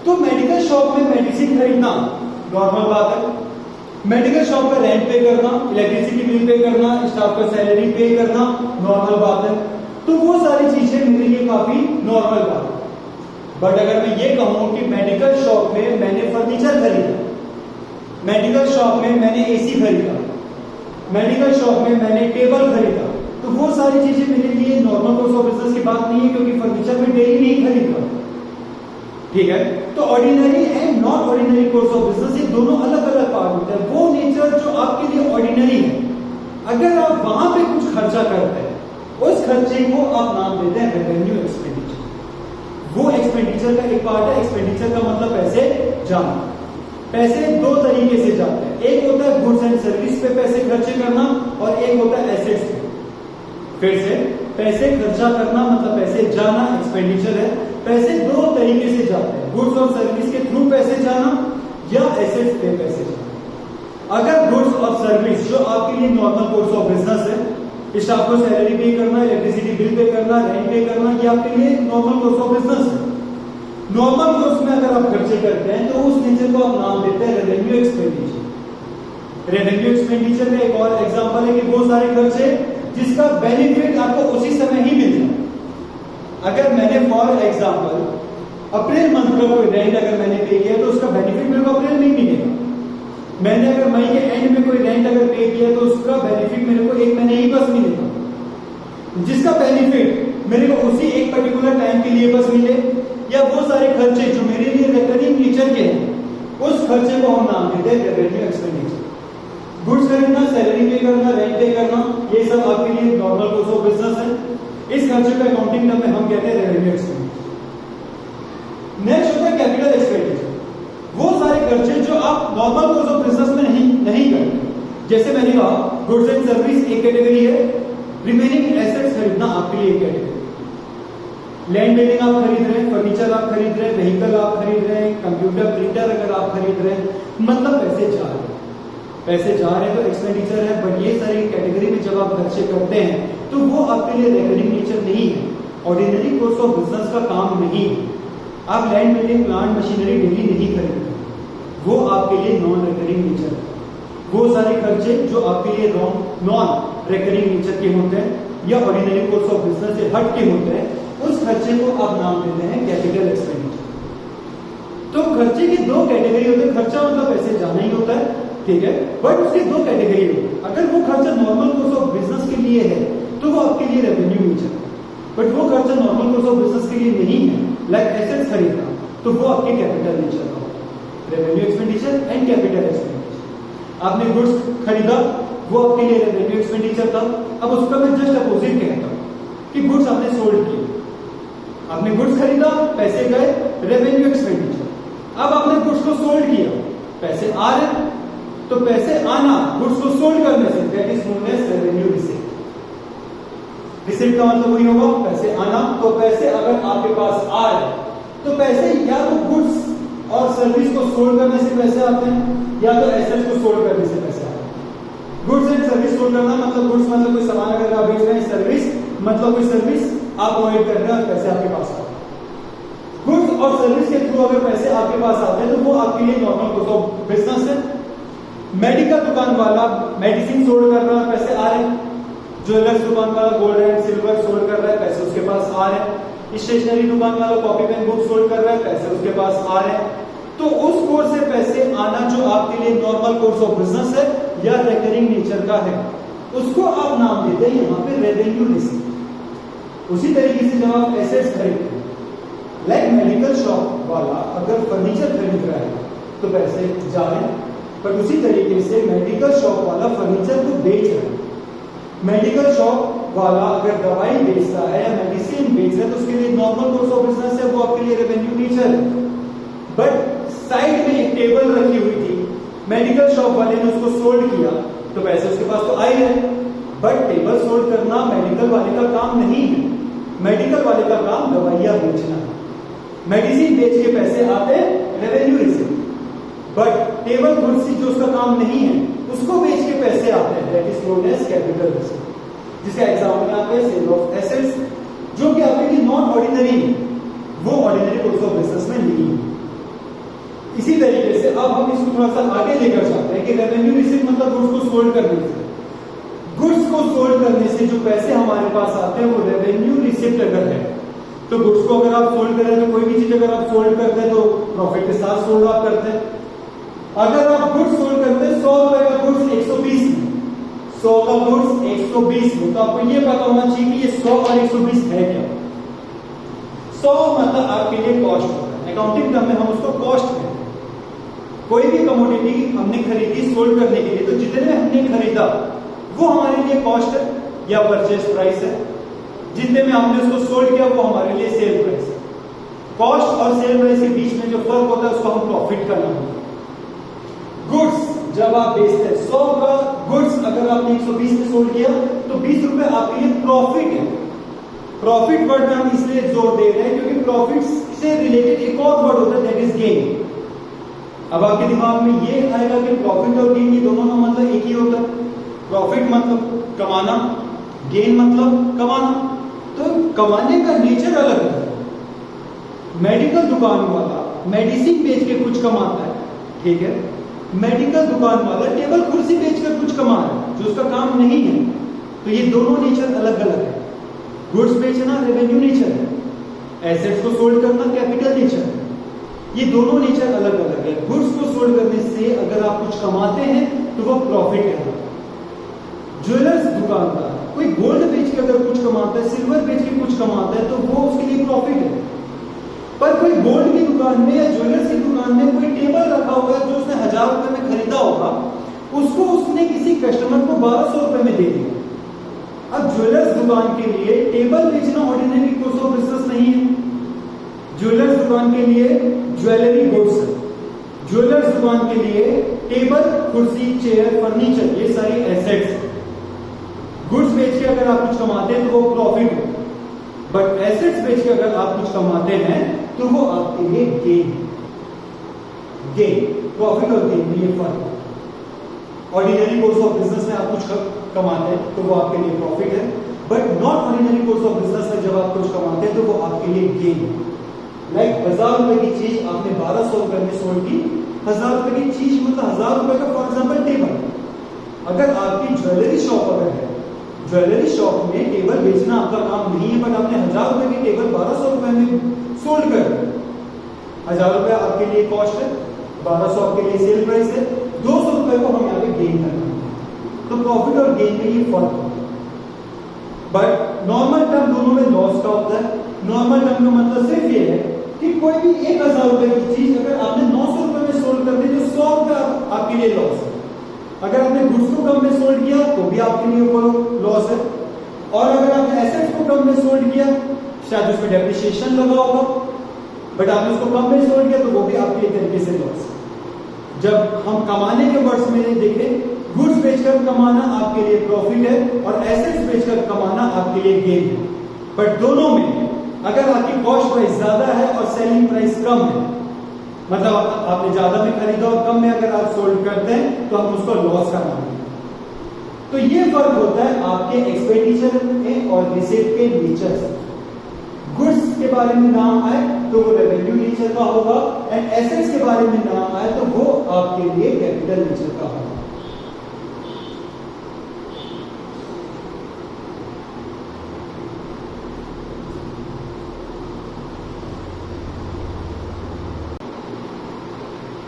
तो मेडिकल शॉप में मेडिसिन खरीदना नॉर्मल बात है। मेडिकल शॉप का रेंट पे करना, इलेक्ट्रिसिटी बिल पे करना, स्टाफ का सैलरी पे करना नॉर्मल बात है। तो वो सारी चीजें मेरे लिए काफी नॉर्मल बात है। बट अगर मैं ये कहूं कि मेडिकल शॉप में मैंने फर्नीचर खरीदा, मेडिकल शॉप में मैंने एसी खरीदा, मेडिकल शॉप में मैंने टेबल खरीदा, तो वो सारी चीजें मेरे लिए नॉर्मल कोर्स ऑफ बिजनेस की बात नहीं है क्योंकि फर्नीचर में डेली नहीं खरीदता। ठीक है, तो ordinary and non ordinary course of business ये दोनों अलग अलग पार्ट होते हैं। वो नेचर जो आपके लिए ऑर्डिनरी है, अगर आप वहां पे कुछ खर्चा करते हैं उस खर्चे को आप नाम देते हैं रेवेन्यू एक्सपेंडिचर। वो एक्सपेंडिचर का एक पार्ट है। एक्सपेंडिचर का मतलब पैसे जाना। पैसे 2 तरीके से जाते हैं, एक होता है गुड्स एंड सर्विस पे पैसे खर्चे करना और एक होता है एसेट्स पे। फिर से पैसे खर्चा करना मतलब पैसे जाना एक्सपेंडिचर है। पैसे 2 तरीके से जाते हैं, गुड्स और सर्विस के थ्रू पैसे जाना या एसेट्स पे पैसे जाना। अगर गुड्स और सर्विस जो आपके लिए नॉर्मल कोर्स ऑफ बिजनेस है, स्टाफ को सैलरी पे करना, इलेक्ट्रिसिटी बिल पे करना, रेंट पे करना, ये आपके लिए नॉर्मल कोर्स ऑफ बिजनेस है। नॉर्मल कोर्स में अगर आप खर्चे करते हैं तो उस नेचर को आप नाम देते हैं रेवेन्यू एक्सपेंडिचर। रेवेन्यू एक्सपेंडिचर का एक और एग्जांपल है कि वो सारे खर्चे जिसका बेनिफिट आपको उसी समय ही मिल जाए। अगर मैंने फॉर एग्जांपल अप्रैल मंथ का कोई रेंट अगर मैंने पे किया तो उसका बेनिफिट मेरे को अप्रैल में ही मिलेगा। मैंने अगर मई के एंड में कोई रेंट अगर पे किया तो उसका बेनिफिट मेरे को 1 महीने ही बस मिलेगा। जिसका बेनिफिट मेरे को उसी एक पर्टिकुलर टाइम के लिए बस मिले, या वो सारे खर्चे जो मेरे लिए रेकरिंग नेचर के हैं उस खर्चे को हम नाम देते हैं रेवेन्यू एक्सपेंडिचर। गुड्स खरीदना, सैलरी पे करना, रेंट पे करना, ये सब आपके लिए नॉर्मल कोर्स ऑफ बिजनेस है। इस खर्चे को अकाउंटिंग टर्म में हम कहते हैं रेवेन्यू एक्सपेंडिचर। नेक्स्ट होता है कैपिटल एक्सपेंडिचर। वो सारे खर्चे जो आप नॉर्मल कोर्स ऑफ बिजनेस में नहीं करते। जैसे मैंने कहा गुड्स एंड सर्विस एक कैटेगरी है, रिमेनिंग एसेट्स खरीदना आपके लिए एक कैटेगरी। लैंड बिल्डिंग आप खरीद रहे हैं, फर्नीचर आप खरीद रहे हैं, व्हीकल आप खरीद रहे हैं, कंप्यूटर प्रिंटर अगर आप खरीद रहे हैं, मतलब पैसे जा रहे हैं। पैसे जा रहे हैं तो एक्सपेंडिचर है, बट ये सारी कैटेगरी में जब आप खर्चे करते हैं तो वो आपके लिए रेकरिंग नेचर नहीं है, ऑर्डिनरी कोर्स ऑफ बिजनेस का काम नहीं है। आप land building plant machinery daily नहीं खरीदते, वो आपके लिए नॉन रेकरिंग नेचर है। वो सारे खर्चे जो आपके लिए नॉन रेकरिंग नेचर के होते हैं या ऑर्डिनरी कोर्स ऑफ बिजनेस से हट के होते हैं, उस खर्चे को आप नाम देते हैं कैपिटल एक्सपेंडिचर। तो खर्चे की दो कैटेगरी होते हैं। खर्चा मतलब पैसे जाना ही होता है, ठीक है, बट उसकी दो कैटेगरी होती है। अगर वो खर्चा नॉर्मल कोर्स ऑफ बिजनेस के लिए है तो वो आपके लिए रेवेन्यू नेचर है, बट वो खर्चा नॉर्मल कोर्स ऑफ बिजनेस के लिए नहीं है, लाइक एसेट्स खरीदना, तो वो आपके कैपिटल नेचर का होता है। Revenue expenditure and capital expenditure. आपने गुड्स खरीदा, वो आपके लिए रेवेन्यू एक्सपेंडिचर था। अब उसका मैं जस्ट अपोजिट कहता हूं कि गुड्स आपने सोल्ड किए, आपने गुड्स खरीदा, पैसे गए, रेवेन्यू एक्सपेंडिचर। अब आपने गुड्स को सोल्ड किया, पैसे आ रहे, तो पैसे आना गुड्स को सोल्ड करने से, that is known as revenue receipt. Receipt का मतलब वही होगा पैसे आना। तो पैसे अगर आपके पास आ रहे तो पैसे या तो गुड्स और सर्विस को सोल्ड करने से पैसे आते हैं या तो एसेट्स को सोल्ड करने से पैसे आते हैं। गुड्स एंड सर्विस सोल्ड करना मतलब गुड्स मतलब कोई सामान अगर आप बेच रहे हैं, सर्विस मतलब कोई सर्विस आप प्रोवाइड कर रहे हैं और पैसे आपके पास आते हैं। गुड्स और सर्विस के थ्रू अगर पैसे आपके पास आते हैं तो वो आपके लिए नॉर्मल कोर्स ऑफ बिजनेस है। मेडिकल दुकान वाला मेडिसिन सोल्ड कर रहा है, पैसे आ रहे हैं। ज्वेलर्स दुकान वाला गोल्ड एंड सिल्वर सोल्ड कर रहा है, पैसे उसके पास आ रहे हैं। स्टेशनरी दुकान वाला कॉपी पेन बुक सोल्ड कर रहा है, पैसे उसके पास आ रहे हैं। तो उस कोर्स से पैसे आना जो आपके लिए नॉर्मल कोर्स ऑफ बिजनेस है या रेकरिंग नेचर का है, उसको आप नाम देते हैं यहाँ पे रेवेन्यू रिसीट। उसी तरीके से जब आप एसेट्स खरीदते हैं, लाइक मेडिकल शॉप वाला अगर फर्नीचर खरीद रहा है तो पैसे जा रहे हैं, पर उसी तरीके से मेडिकल शॉप वाला फर्नीचर को बेच रहा है। मेडिकल शॉप वाला अगर दवाई बेचता है या मेडिसिन बेच रहा है तो उसके लिए नॉर्मल कोर्स ऑफ बिजनेस है, वो आपके लिए रेवेन्यू नेचर है। बट साइड में एक टेबल रखी हुई थी, मेडिकल शॉप वाले ने उसको सोल्ड किया तो पैसे उसके पास तो आए हैं, बट टेबल सोल्ड करना मेडिकल वाले का काम नहीं है। मेडिकल वाले का काम दवाइयां बेचना है। मेडिसिन बेच के पैसे आते हैं, रेवेन्यू रिसीट। बट टेबल कुर्सी जो उसका काम नहीं है, उसको बेच के पैसे आते हैं, that is known as capital receipt. जिसका एग्जांपल यहाँ पे सेल ऑफ एसेट्स, जो कि आपके लिए नॉन ऑर्डिनरी है, वो ऑर्डिनरी कोर्स ऑफ बिजनेस में नहीं है। इसी तरीके से अब हम इसको थोड़ा सा आगे लेकर जाते हैं कि रेवेन्यू रिसीट मतलब गुड्स को सोल्ड करने से। गुड्स को सोल्ड करने से जो पैसे हमारे पास आते हैं वो रेवेन्यू रिसीट अगर है, तो गुड्स को अगर आप सोल्ड करें तो कोई भी चीज अगर आप सोल्ड करते हैं तो प्रॉफिट के साथ सोल्ड आप करते हैं। अगर आप गुड्स सोल्ड करते हैं 100 रुपए का गुड्स 120 में, 100 का गुड्स 120 में, तो आपको ये पता होना चाहिए कि ये 100 और 120 है क्या। 100 मतलब आपके लिए कॉस्ट होता है, अकाउंटिंग टर्म में हम उसको कॉस्ट कहते हैं। कोई भी कमोडिटी हमने खरीदी सोल्ड करने के लिए, तो जितने हमने खरीदा वो हमारे लिए कॉस्ट है या परचेज प्राइस है, जितने में हमने उसको सोल्ड किया वो हमारे लिए सेल प्राइस है। कॉस्ट और सेल प्राइस के बीच में जो फर्क होता है उसको हम प्रॉफिट का नाम देते हैं। गुड्स जब आप बेचते हैं 100 का गुड्स अगर आपने 120 में सोल्ड किया तो 20 रुपए आपके लिए प्रॉफिट है। प्रॉफिट वर्ड में हम इसलिए जोर दे रहे हैं क्योंकि प्रॉफिट से रिलेटेड एक और वर्ड होता है, दैट इज गेन। अब आपके दिमाग में ये आएगा कि प्रॉफिट और गेन ये दोनों का मतलब एक ही होता है। प्रॉफिट मतलब कमाना, गेन मतलब कमाना, तो कमाने का नेचर अलग है। मेडिकल दुकान वाला मेडिसिन बेच के कुछ कमाता है, ठीक है। मेडिकल दुकान वाला टेबल कुर्सी बेचकर कुछ कमा रहा है जो उसका काम नहीं है, तो ये दोनों नेचर अलग अलग है। गुड्स बेचना रेवेन्यू नेचर है, एसेट्स को सोल्ड करना कैपिटल नेचर है। ये दोनों नेचर अलग अलग है। गुड्स को सोल्ड करने से अगर आप कुछ कमाते हैं तो वो प्रॉफिट है। ज्वेलर्स दुकानदार कोई गोल्ड बेच के अगर कुछ कमाता है, सिल्वर बेच के कुछ कमाता है, तो वो उसके लिए प्रॉफिट है। पर कोई गोल्ड की दुकान दुकान में या ज्वेलर्स की दुकान में कोई टेबल रखा हुआ है जो उसने 1000 रुपए में खरीदा होगा, उसको उसने किसी कस्टमर को 1200 रुपए में दे दिया। अब ज्वेलर्स दुकान के लिए टेबल बेचना ऑर्डिनरी कोर्स ऑफ बिजनेस नहीं है। ज्वेलर्स दुकान के लिए ज्वेलरी गुड्स है। ज्वेलर्स दुकान के लिए टेबल, कुर्सी, चेयर, फर्नीचर, ये सारी एसेट्स है। गुड्स बेच के अगर आप कुछ कमाते हैं तो वो प्रॉफिट हो, बट एसेट्स बेच के अगर आप कुछ कमाते हैं तो वो आपके लिए गेन। प्रॉफिट और गेन में ये फर्क। ऑर्डिनरी कोर्स ऑफ बिजनेस में आप कुछ कमाते हैं तो वो आपके लिए प्रॉफिट है, but not ordinary course of business में जब आप कुछ कमाते हैं तो वो आपके लिए गेन है। लाइक 1000 रुपए की चीज आपने 1200 रुपए में सोल्ड की। 1000 रुपए की चीज मतलब 1000 रुपए का फॉर एग्जाम्पल टेबल। अगर आपकी ज्वेलरी शॉप अगर है, ज्वेलरी शॉप में टेबल बेचना आपका काम नहीं है, बट आपने 1000 रुपए की टेबल 1200 रुपए में सोल्ड कर दी। 1000 रुपए आपके लिए कॉस्ट है, 1200 आपके लिए सेल प्राइस है, 200 रुपए को हम यहाँ पे गेन करना है। तो प्रॉफिट और गेन में ये फर्क है। बट नॉर्मल टर्म दोनों में लॉस का होता है। नॉर्मल टर्म का मतलब सिर्फ ये है कि कोई भी 1000 रुपए की चीज अगर आपने 900 रुपए में सोल्ड कर दी तो 100 रुपए आपके लिए लॉस है। अगर आपने गुड्स को कम में सोल्ड किया तो भी आपके लिए वो लॉस है, और अगर आपने एसेट्स को कम में सोल्ड किया, शायद उसमें डेप्रिसिएशन लगा होगा, बट आपने उसको कम में सोल्ड किया तो वो भी आपके तरीके से लॉस है। जब हम कमाने के वर्ड्स में देखें, गुड्स बेचकर कमाना आपके लिए प्रॉफिट है और एसेट्स बेचकर कमाना आपके लिए गेन है। बट दोनों में अगर आपकी कॉस्ट प्राइस ज्यादा है और सेलिंग प्राइस कम है, मतलब आपने ज्यादा में खरीदा और कम में अगर आप सोल्ड करते हैं तो हम उसको लॉस का नाम देते हैं। तो ये फर्क होता है आपके एक्सपेंडिचर में और रिसीव के नेचर से। गुड्स के बारे में नाम आए तो वो रेवेन्यू नेचर का होगा, एंड एसेट्स के बारे में नाम आए तो वो आपके लिए कैपिटल नेचर का होगा।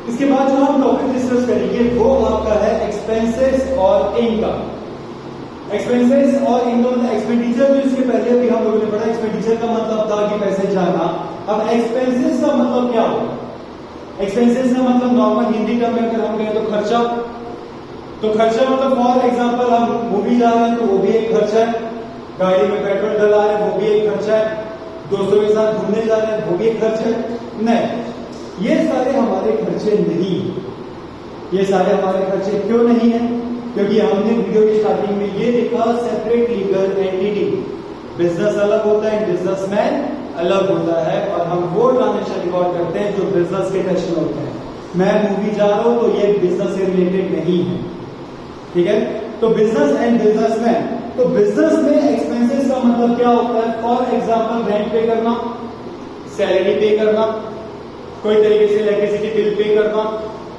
इसके बाद जो हम टॉपिक डिस्कस करेंगे वो आपका है एक्सपेंसेस और इनकम। एक्सपेंसेस और इनकम एक्सपेंडिचर जो इसके पहले अभी हम लोगों ने पढ़ा, एक्सपेंडिचर का मतलब था कि पैसे जाना। अब एक्सपेंसेस का मतलब क्या होगा? एक्सपेंसेस का मतलब नॉर्मल हिंदी टर्म में अगर हम कहें तो खर्चा। तो खर्चा मतलब फॉर एग्जांपल हम मूवी जा रहे हैं तो वो भी एक खर्चा है, गाड़ी में पेट्रोल डला रहे हैं वो भी एक खर्चा है, दोस्तों के साथ घूमने जा रहे हैं वो भी एक खर्चा है। नहीं, ये सारे हमारे खर्चे नहीं। ये सारे हमारे खर्चे क्यों नहीं है? क्योंकि हमने वीडियो की स्टार्टिंग में ये देखा, सेपरेट लीगल एंटिटी। बिजनेस अलग होता है, बिजनेसमैन अलग होता है, और हम वो ट्रांजेक्शन रिकॉर्ड करते हैं जो बिजनेस के टच में होते हैं। मैं मूवी जा रहा हूं तो ये बिजनेस से रिलेटेड नहीं है, ठीक है? तो बिजनेस एंड बिजनेसमैन। तो बिजनेस में एक्सपेंसेस का मतलब क्या होता है? फॉर एग्जाम्पल रेंट पे करना, सैलरी पे करना, कोई तरीके से इलेक्ट्रिसिटी बिल पे करना,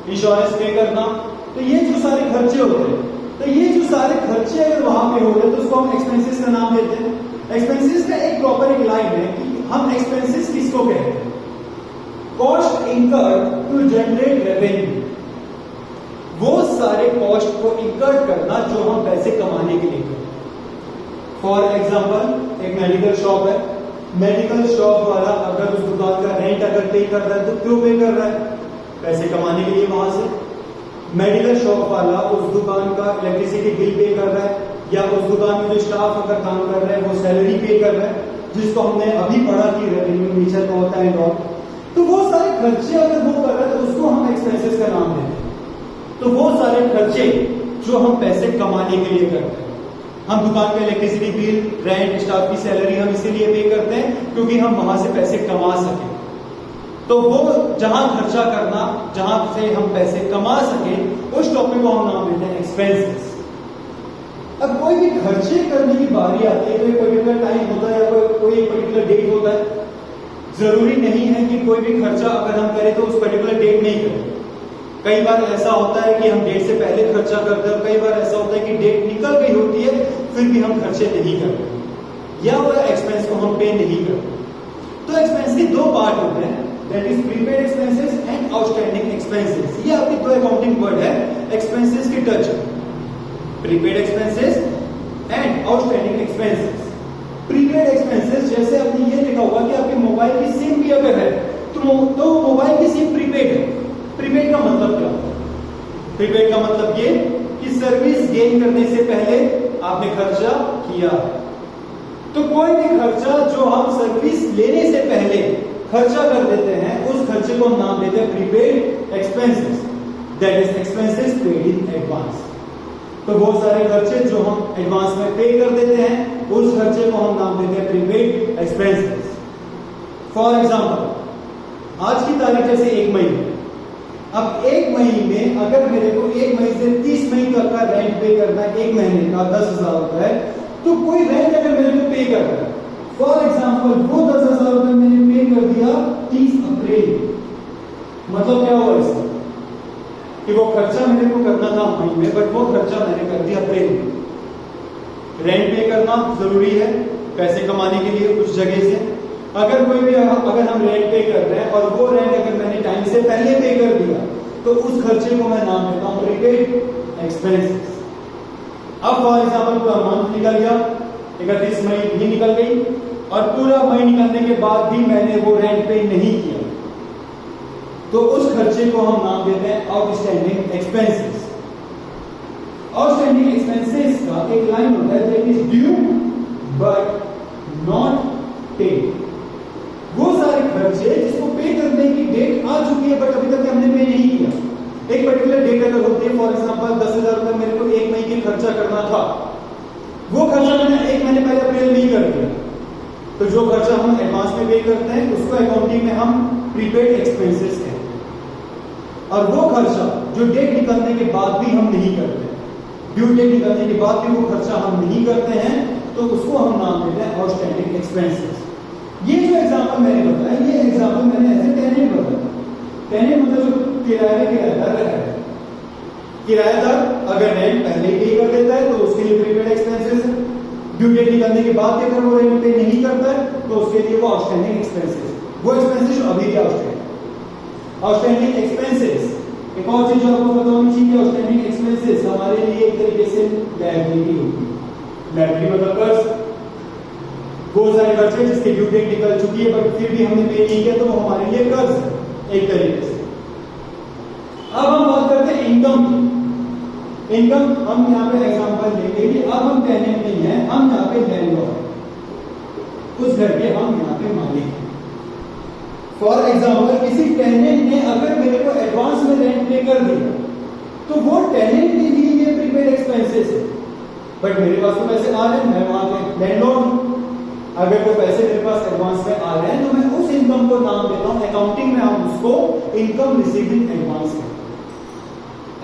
इंश्योरेंस पे करना। तो ये जो सारे खर्चे होते हैं, तो ये जो सारे खर्चे अगर वहां पे हो रहे हैं तो उसको हम एक्सपेंसेस का नाम देते हैं। एक्सपेंसेस का एक प्रॉपर एक लाइन है कि हम एक्सपेंसेस किसको कहते हैं? Cost incurred to generate revenue. वो सारे कॉस्ट को इनकर्ड करना जो हम पैसे कमाने के लिए करते हैं। फॉर एग्जाम्पल एक मेडिकल शॉप है, मेडिकल शॉप वाला अगर उस दुकान का रेंट अगर पे कर रहा है तो क्यों पे कर रहा है? पैसे कमाने के लिए वहां से। मेडिकल शॉप वाला उस दुकान का इलेक्ट्रिसिटी बिल पे कर रहा है, या उस दुकान में जो स्टाफ अगर काम कर रहे हैं वो सैलरी पे कर रहा है, जिसको हमने अभी पढ़ा कि रेवेन्यू नेचर का होता है और तो वो सारे खर्चे अगर वो कर रहे हैं तो उसको हम एक्सपेंसेस का नाम देते हैं। तो वो सारे खर्चे जो हम पैसे कमाने के लिए करते हैं। हम दुकान का इलेक्ट्रिसिटी बिल, रेंट, स्टाफ की सैलरी हम इसीलिए पे करते हैं क्योंकि हम वहां से पैसे कमा सके। तो वो जहां खर्चा करना, जहां से हम पैसे कमा सके, उस टॉपिक को हम नाम देते हैं एक्सपेंसेस। अब कोई भी खर्चे करने की बारी आती है तो एक पर्टिकुलर टाइम होता है या कोई एक पर्टिकुलर डेट होता है। जरूरी नहीं है कि कोई भी खर्चा अगर हम करें तो उस पर्टिकुलर डेट में ही करें। कई बार ऐसा होता है कि हम डेट से पहले खर्चा करते हैं, कई बार ऐसा होता है कि डेट निकल गई होती है फिर भी हम खर्चे नहीं करते या वो एक्सपेंस को हम पे नहीं करते। तो एक्सपेंस के दो पार्ट होते हैं, that is prepaid expenses and outstanding expenses. ये आपके दो अकाउंटिंग वर्ड है एक्सपेंसेस के touch, prepaid expenses and outstanding expenses. Prepaid expenses जैसे आपने ये लिखा होगा कि आपके मोबाइल की सिम भी अगर है तो मोबाइल की सिम प्रीपेड है। प्रीपेड का मतलब क्या होता है? प्रीपेड का मतलब ये कि सर्विस गेन करने से पहले आपने खर्चा किया है। तो कोई भी खर्चा जो हम सर्विस लेने से पहले खर्चा कर देते हैं, उस खर्चे को हम नाम देते हैं prepaid expenses, that is expenses paid in advance. तो बहुत सारे खर्चे जो हम एडवांस में पे कर देते हैं, उस खर्चे को हम नाम देते हैं प्रीपेड एक्सपेंसेस। फॉर एग्जांपल, आज की तारीख जैसे 1 मई, अब 1 मई में अगर मेरे को 1 मई से 30 मई तक का रेंट पे करना है, 1 महीने का 10,000 रुपए, तो कोई रेंट अगर मेरे को पे कर रहा है, फॉर एग्जांपल वो 10,000 रुपए मैंने पे कर दिया 30 अप्रैल, मतलब क्या हुआ इससे कि वो खर्चा मेरे को करना था मई में, बट वो खर्चा मैंने कर दिया अप्रैल में। रेंट पे करना जरूरी है पैसे कमाने के लिए उस जगह से। अगर कोई भी अगर हम रेंट पे कर रहे हैं और वो रेंट अगर मैंने टाइम से पहले पे कर दिया, तो उस खर्चे को मैं नाम देता हूं प्रीपेड एक्सपेंसेस। अब फॉर एग्जांपल पूरा मंथ निकल गया, 31 मई भी निकल गई, और पूरा मई निकलने के बाद भी मैंने वो रेंट पे नहीं किया, तो उस खर्चे को हम नाम देते हैं आउटस्टैंडिंग एक्सपेंसेस। आउटस्टैंडिंग एक्सपेंसेस का एक लाइन होता है, that is due but not paid. वो सारे खर्चे जिसको पे करने की डेट आ चुकी है बट अभी तक हमने पे नहीं किया। एक पर्टिकुलर डेट अगर होती है, फॉर एग्जांपल 10,000 रुपए मेरे को 1 मई के खर्चा करना था, वो खर्चा मैंने 1 महीने पहले अप्रैल में ही कर दिया, तो जो खर्चा हम एडवांस में पे करते हैं उसको अकाउंटिंग में हम प्रीपेड एक्सपेंसेस कहते हैं। और वो खर्चा जो डेट निकलने के बाद भी हम नहीं करते, ड्यू डेट निकलने के बाद भी वो खर्चा हम नहीं करते हैं, तो उसको हम नाम देते हैं आउटस्टैंडिंग एक्सपेंसेस। ये जो एग्जांपल मैंने बताया, ये एग्जांपल मैंने ऐसे टेनेंट बताया। टेनेंट मतलब जो किराए में किराएदार रह रहा है। किराएदार अगर रेंट पहले पे कर देता है तो उसके लिए प्रीपेड एक्सपेंसेस है। ड्यू डेट निकलने के बाद अगर वो रेंट पे नहीं करता है तो उसके लिए वो आउटस्टैंडिंग एक्सपेंसेस, वो एक्सपेंसेस अभी के आउटस्टैंडिंग एक्सपेंसेस। एक और चीज जो आपको बतानी चाहिए, आउटस्टैंडिंग एक्सपेंसेस हमारे लिए एक तरीके से लायबिलिटी होती है। लायबिलिटी मतलब कर्ज, बहुत सारे खर्चे जिसकी ड्यू डेट निकल चुकी है बट फिर भी हमने पे नहीं किया, तो वो हमारे लिए कर्ज है एक तरीके से। अब हम बात करते हैं इनकम की। इनकम हम यहाँ पे एग्जांपल लेंगे कि अब हम टेनेंट नहीं है, हम यहाँ पे लैंडलॉर्ड, उस घर के हम यहाँ पे मालिक हैं। फॉर एग्जांपल किसी टेनेंट ने अगर मेरे को एडवांस में रेंट पे कर दिया, तो वो टेनेंट के लिए ये प्रीपेड एक्सपेंसेस है, बट मेरे पास तो पैसे आ रहे हैं, मैं वहां पे लैंडलॉर्ड हूं। अगर वो पैसे मेरे पास एडवांस में आ रहे हैं तो मैं उस इनकम को नाम देता हूं, अकाउंटिंग में हम उसको इनकम रिसीविंग एडवांस कहते हैं।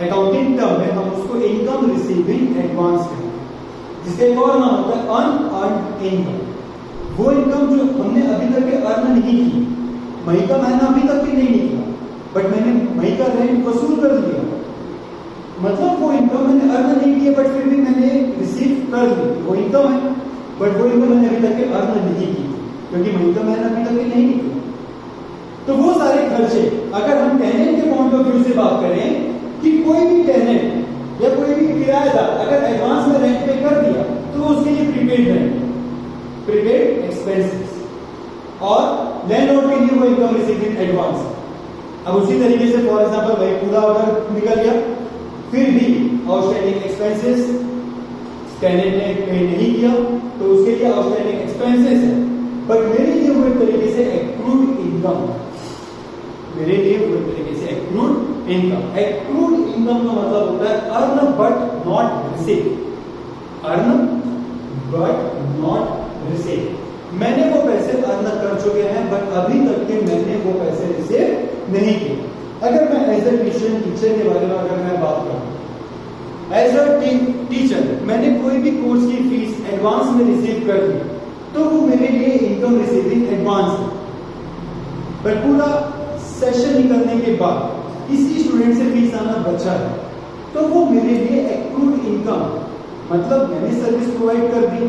अकाउंटिंग टर्म में हम उसको इनकम रिसीविंग एडवांस कहते हैं, जिसका एक और नाम होता है अनअर्न्ड इनकम। वो इनकम जो हमने अभी तक अर्न नहीं की, मई का महीना अभी तक भी नहीं निकला, बट मैंने मई का रेंट वसूल कर लिया, मतलब वो इनकम मैंने अर्न नहीं की बट फिर भी मैंने रिसीव कर ली, वो इनकम है। बट वो इनकम मैंने अभी तक अर्न नहीं की क्योंकि मई का महीना अभी तक नहीं निकला। तो वो सारे खर्चे अगर हम टेनेंट के पॉइंट ऑफ व्यू से बात करें कि कोई भी टेनेंट या कोई भी किराएदार अगर एडवांस में रेंट पे कर दिया, तो उसके लिए प्रीपेड रेंट, प्रीपेड एक्सपेंसेस, और लैंडलॉर्ड के लिए वो इनकम रिसीविंग एडवांस। अब उसी तरीके से फॉर एग्जांपल भाई पूरा ऑर्डर निकल गया, फिर भी आउटस्टैंडिंग एक्सपेंसेस टेनेंट ने पे नहीं किया, तो उसके लिए आउटस्टैंडिंग एक्सपेंसेस है, बट मेरे लिए वो एक तरीके से एक्रूड इनकम, मेरे लिए वो एक तरीके से एक्रूड इनकम। एक्रूड इनकम का मतलब होता है earn but not receive, earn but not receive. मैंने वो पैसे अर्न कर चुके हैं बट अभी तक के मैंने वो पैसे रिसीव नहीं किए। अगर मैं एज ए ट्यूशन टीचर के बारे में अगर मैं बात करूं, एज अ टीचर मैंने कोई भी कोर्स की फीस एडवांस में रिसीव कर ली, तो वो मेरे लिए इनकम रिसीविंग एडवांस है। पर पूरा सेशन निकलने के बाद किसी स्टूडेंट से फीस आना बचा है, तो वो मेरे लिए एक्रूड इनकम, मतलब मैंने सर्विस प्रोवाइड कर दी,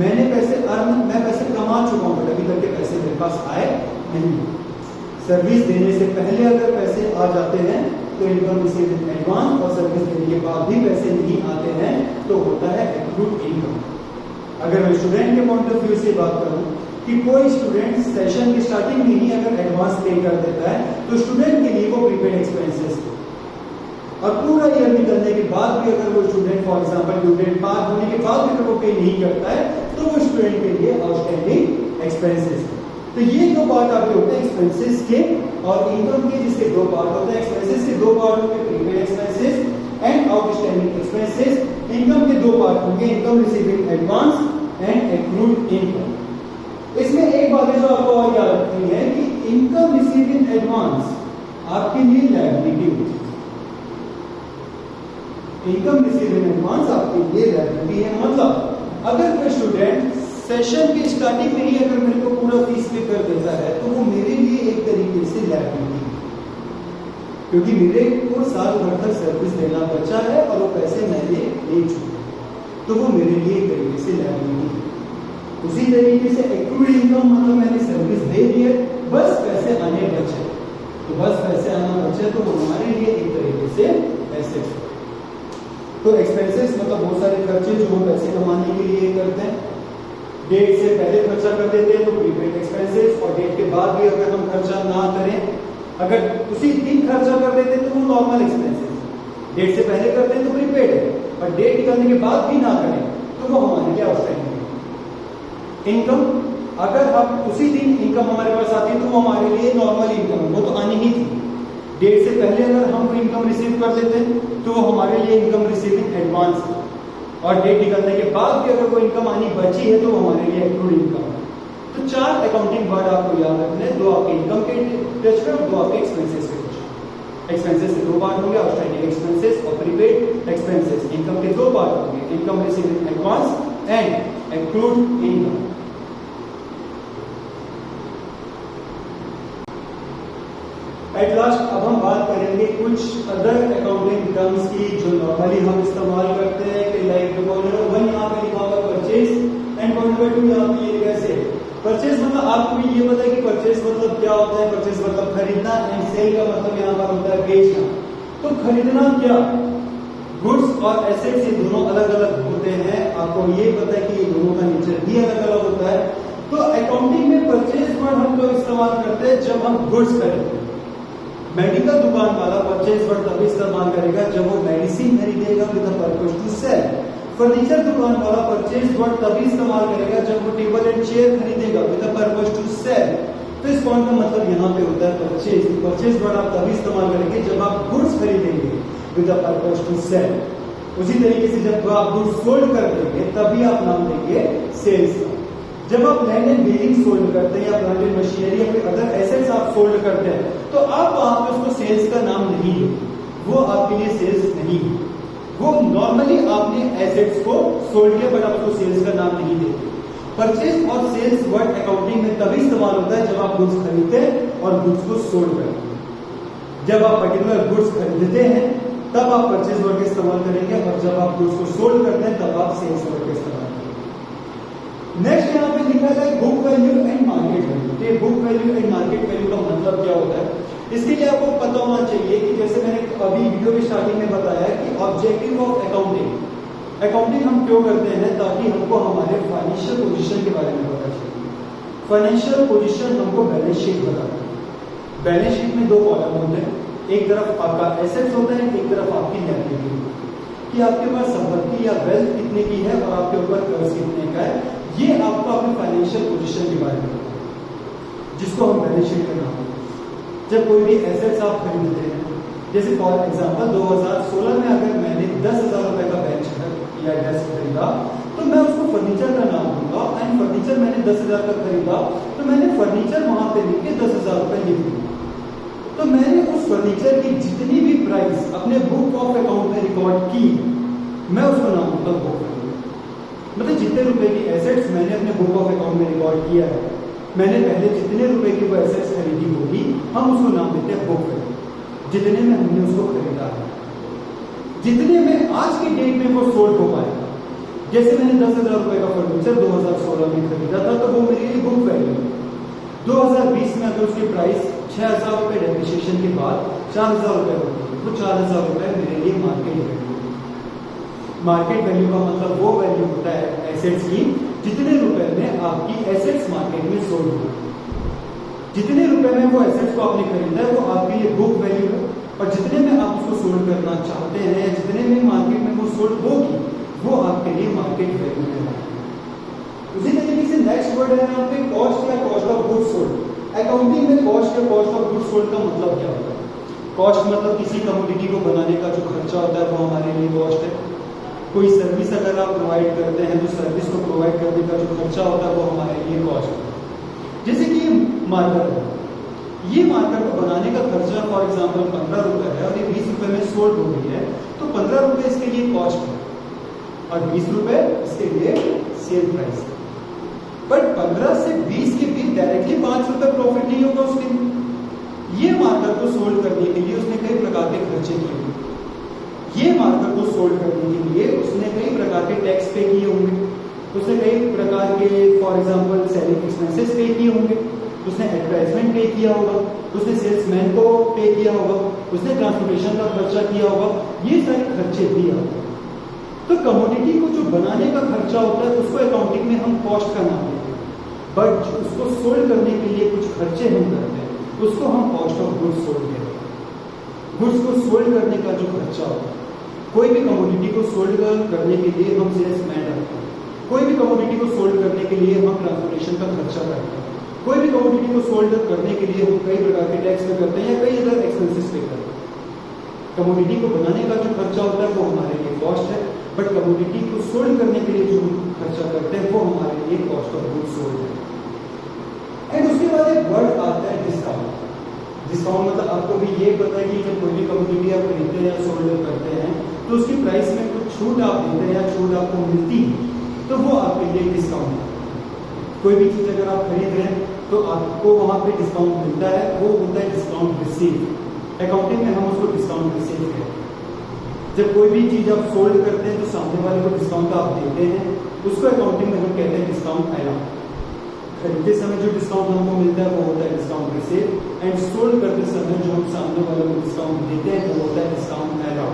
मैंने पैसे अर्न, मैं पैसे कमा चुका हूं बट अभी तक के पैसे मेरे पास आए नहीं। सर्विस देने से पहले अगर पैसे आ जाते हैं तो इनकम रिसीविंग एडवांस, और सर्विस देने के बाद भी पैसे नहीं आते हैं तो होता है एक्रूड इनकम। अगर मैं स्टूडेंट के पॉइंट ऑफ व्यू से बात करूं कि कोई स्टूडेंट सेशन की स्टार्टिंग में ही अगर एडवांस पे कर देता है तो स्टूडेंट के लिए वो प्रीपेड एक्सपेंसेस, और पूरा ईयर निकलने के बाद भी अगर वो student for example due date पार होने के बाद भी अगर वो पे नहीं करता है तो वो स्टूडेंट के लिए आउटस्टैंडिंग एक्सपेंसेस। तो ये दो पार्ट आपके होते हैं एक्सपेंसेस के और इनकम के, जिसके दो पार्ट होते हैं। एक्सपेंसेस के दो पार्ट होंगे, prepaid expenses and outstanding expenses. Income के दो पार्ट होंगे, income receiving advance and accrued income. इसमें एक बात है जो आपको और याद रखनी है कि इनकम रिसीविंग एडवांस आपके लिए लायबिलिटी होती है। इनकम रिसीविंग एडवांस आपके लिए लायबिलिटी है। मतलब अगर कोई स्टूडेंट सेशन की स्टार्टिंग में ही अगर मेरे को पूरा फीस पे कर देता है तो वो मेरे लिए एक तरीके से लायबिलिटी है, क्योंकि मेरे को साल भर तक सर्विस देना बचा है और वो पैसे मैंने दे चुके, तो वो मेरे लिए एक तरीके से लायबिलिटी है। उसी तरीके से एक्रूड इनकम मतलब मैंने सर्विस दे दी है, बस पैसे आने बचे, तो बस पैसे आना बचे तो वो हमारे लिए एक तरीके से एसेट है। तो एक्सपेंसेस मतलब बहुत सारे खर्चे जो हम पैसे कमाने के लिए करते हैं। डेट से पहले खर्चा कर देते हैं तो प्रीपेड एक्सपेंसेस, और डेट के बाद भी अगर हम खर्चा ना करें, अगर उसी दिन खर्चा कर देते हैं तो वो नॉर्मल एक्सपेंसेस। डेट से पहले करते हैं तो प्रीपेड है, और डेट निकलने के बाद भी ना करें तो वो हमारे लिए आउटस्टैंडिंग इनकम। अगर हम उसी दिन इनकम हमारे पास आती है तो वो हमारे लिए नॉर्मल इनकम, वो तो आनी ही थी। डेट से पहले अगर हम कोई इनकम रिसीव कर लेते हैं तो वो हमारे लिए इनकम रिसीविंग एडवांस है, और डेट निकलने के बाद भी अगर कोई इनकम आनी बची है तो वो हमारे लिए एक्रूड इनकम है। तो चार अकाउंटिंग वर्ड आपको याद रखने हैं, दो आपके इनकम के टच में और दो आपके एक्सपेंसेस के टच में। एक्सपेंसेस के दो पार्ट होंगे, आउटस्टैंडिंग एक्सपेंसेस और प्रीपेड एक्सपेंसेस। इनकम के दो पार्ट होंगे, income receiving advance and accrued income. At last अब हम बात करेंगे कुछ अदर अकाउंटिंग टर्म्स की जो नॉर्मली हम इस्तेमाल करते हैं कि लाइक पॉइंट नंबर 1 यहाँ पे लिखा होगा परचेज एंड पॉइंट नंबर 2 यहाँ पे ये लिखा है सेल। परचेज मतलब आपको भी ये पता है कि परचेज मतलब क्या होता है। परचेज मतलब खरीदना एंड सेल का मतलब यहाँ पर होता है बेचना। तो खरीदना क्या, गुड्स और एसेट्स ये दोनों अलग अलग होते हैं। आपको ये पता है कि ये दोनों का नेचर भी अलग अलग होता है। तो अकाउंटिंग में परचेज वर्ड हम लोग इस्तेमाल करते हैं जब हम गुड्स खरीदते हैं। मेडिकल दुकान वाला परचेज वर्ड तभी इस्तेमाल करेगा जब वो मेडिसिन खरीदेगा with the purpose to sell. Furniture दुकान वाला परचेज वर्ड तभी इस्तेमाल करेगा जब वो टेबल एंड चेयर खरीदेगा with the purpose to sell. तो इस पॉइंट का मतलब यहाँ पे होता है परचेज। परचेज वर्ड आप तभी इस्तेमाल करेंगे जब आप गुड्स खरीदेंगे with the purpose to sell. उसी तरीके से जब आप गुड्स सोल्ड कर देंगे तभी आप नाम देंगे सेल्स का। जब आप लैंड एंड बिल्डिंग सोल्ड करते हैं या प्लांट एंड मशीनरी या कोई अदर एसेट्स आप सोल्ड करते हैं तो आप वहां पे उसको सेल्स का नाम नहीं है, वो आपके लिए सेल्स नहीं है। वो नॉर्मली आपने एसेट्स को सोल्ड किया बट आप उसको सेल्स का नाम नहीं देते। परचेज और सेल्स वर्ड अकाउंटिंग में तभी इस्तेमाल होता है जब आप गुड्स खरीदते हैं और गुड्स को सोल्ड करते हैं। जब आप पर्टिकुलर गुड्स खरीदते हैं तब आप परचेज वर्ड का इस्तेमाल करेंगे, और जब आप गुड्स को सोल्ड करते हैं तब आप सेल्स वर्ड का इस्तेमाल करेंगे। नेक्स्ट यहाँ पे लिखा है book value and market value. तो ये book value and market value का मतलब क्या होता है, इसके लिए आपको पता होना चाहिए कि जैसे मैंने अभी वीडियो की स्टार्टिंग में बताया कि ऑब्जेक्टिव ऑफ अकाउंटिंग हम क्यों करते हैं, ताकि हमको हमारे फाइनेंशियल पोजीशन के बारे में पता चले। फाइनेंशियल पोजीशन हमको बैलेंस शीट बताता है। बैलेंस शीट में दो कॉलम होते हैं, एक तरफ आपका एसेट्स होता है, एक तरफ आपकी लायबिलिटी होती है कि आपके पास संपत्ति या वेल्थ कितने की है और आपके ऊपर कर्ज कितने का है। ये आपको अपने फाइनेंशियल पोजीशन के बारे में बताता है, जिसको हम बैलेंस शीट का नाम देते हैं। जब कोई भी एसेट्स आप खरीदते हैं, जैसे फॉर एग्जांपल 2016 में अगर मैंने 10,000 रुपए का बेंच या डेस्क खरीदा तो मैं उसको फर्नीचर का नाम दूंगा। एंड फर्नीचर मैंने 10,000 का खरीदा तो मैंने फर्नीचर वहां पे लिख के 10,000 रुपए लिख दूंगा। तो मैंने उस फर्नीचर की जितनी भी प्राइस अपने बुक ऑफ अकाउंट में रिकॉर्ड की, मैं उसको नाम दूंगा बुक वैल्यू। मतलब जितने रुपए की एसेट्स मैंने अपने बुक ऑफ अकाउंट में रिकॉर्ड किया है, मैंने पहले जितने रुपए की वो एसेट्स खरीदी होगी, हम उसको नाम देते हैं बुक वैल्यू। जितने में हमने उसको खरीदा है, जितने में आज की डेट में वो सोल्ड हो पाएगा। जैसे मैंने 10,000 रुपए का फर्नीचर 2016 में खरीदा था तो वो मेरे लिए बुक वैल्यू। 2020 में अगर उसकी प्राइस 6,000 रुपए डेप्रिसिएशन के बाद 4,000 रुपए होगी, वो 4,000 रुपए मेरे लिए मार्केट वैल्यू। मार्केट वैल्यू का मतलब वो वैल्यू होता है एसेट्स की जितने रुपए में आपकी एसेट्स मार्केट में सोल्ड हो, जितने रुपए में वो एसेट्स को आपने खरीदा है वो आपके लिए बुक वैल्यू है, और जितने में आप उसको सोल्ड करना चाहते हैं या जितने में मार्केट में वो सोल्ड होगी वो आपके लिए मार्केट वैल्यू है। उसी तरीके से नेक्स्ट वर्ड है यहाँ पे कॉस्ट या cost of goods sold. Accounting में कॉस्ट या कॉस्ट ऑफ गुड्स सोल्ड का मतलब क्या होता है? कॉस्ट मतलब किसी कमोडिटी को बनाने का जो खर्चा होता है वो हमारे लिए कॉस्ट है। कोई सर्विस अगर आप प्रोवाइड करते हैं तो सर्विस को प्रोवाइड करने का जो खर्चा होता है वो हमारे लिए कॉस्ट है। जैसे कि ये मार्कर है, ये मार्कर को बनाने का खर्चा फॉर एग्जांपल 15 रुपए है और ये 20 रुपए में सोल्ड हो गई है, तो 15 रुपए इसके लिए कॉस्ट है और 20 रुपए इसके लिए सेल प्राइस है। बट 15 से 20 के बीच डायरेक्टली 5 रुपए प्रॉफिट नहीं होगा उसके लिए। ये मार्कर को सोल्ड करने के लिए उसने कई प्रकार के खर्चे किए होंगे। ये मार्कर को सोल्ड करने के लिए उसने कई प्रकार के टैक्स पे किए होंगे, उसने कई प्रकार के फॉर एग्जांपल सेलिंग एक्सपेंसेस पे किए होंगे, उसने एडवर्टाइजमेंट पे किया होगा, उसने सेल्समैन को पे किया होगा, उसने ट्रांसपोर्टेशन का खर्चा किया होगा। ये सारे खर्चे भी आते हैं। तो कमोडिटी को जो बनाने का खर्चा होता है उसको अकाउंटिंग में हम कॉस्ट का नाम देते हैं, बट उसको सोल्ड करने के लिए कुछ खर्चे हम करते हैं उसको हम कॉस्ट ऑफ गुड्स सोल्ड कहते हैं। गुड्स को सोल्ड करने का जो खर्चा होता है, कोई भी कमोडिटी को सोल्ड करने के लिए हम सेल्समैन रखते हैं, कोई भी कमोडिटी को सोल्ड करने के लिए हम ट्रांसपोर्टेशन का खर्चा करते हैं, कोई भी कमोडिटी को सोल्ड करने के लिए हम कई प्रकार के टैक्स पे करते हैं या कई अदर एक्सपेंसेस पे करते हैं। कमोडिटी को बनाने का जो खर्चा होता है वो हमारे लिए कॉस्ट है, बट कमोडिटी को सोल्ड करने के लिए जो खर्चा करते हैं वो हमारे लिए कॉस्ट ऑफ गुड्स सोल्ड है। एंड उसके बाद एक वर्ड आता है डिस्काउंट। डिस्काउंट मतलब आपको भी ये पता है कि जब कोई भी कमोडिटी आप खरीदते हैं या सोल्ड करते हैं तो उसकी प्राइस में कुछ छूट आप देते हैं या छूट आपको मिलती है, तो वो आपके लिए डिस्काउंट है। कोई भी चीज़ अगर आप खरीद रहे हैं तो आपको वहाँ पे डिस्काउंट मिलता है, वो होता है डिस्काउंट रिसीव। अकाउंटिंग में हम उसको डिस्काउंट रिसीव कहते हैं। जब कोई भी चीज़ आप सोल्ड करते हैं तो सामने वाले को डिस्काउंट आप देते हैं, उसको अकाउंटिंग में हम कहते हैं डिस्काउंट अलाउ। खरीदते समय जो डिस्काउंट हमको मिलता है वो होता है डिस्काउंट रिसीव, एंड सोल्ड करते समय जो हम सामने वाले को डिस्काउंट देते हैं वो होता है डिस्काउंट अलाउ।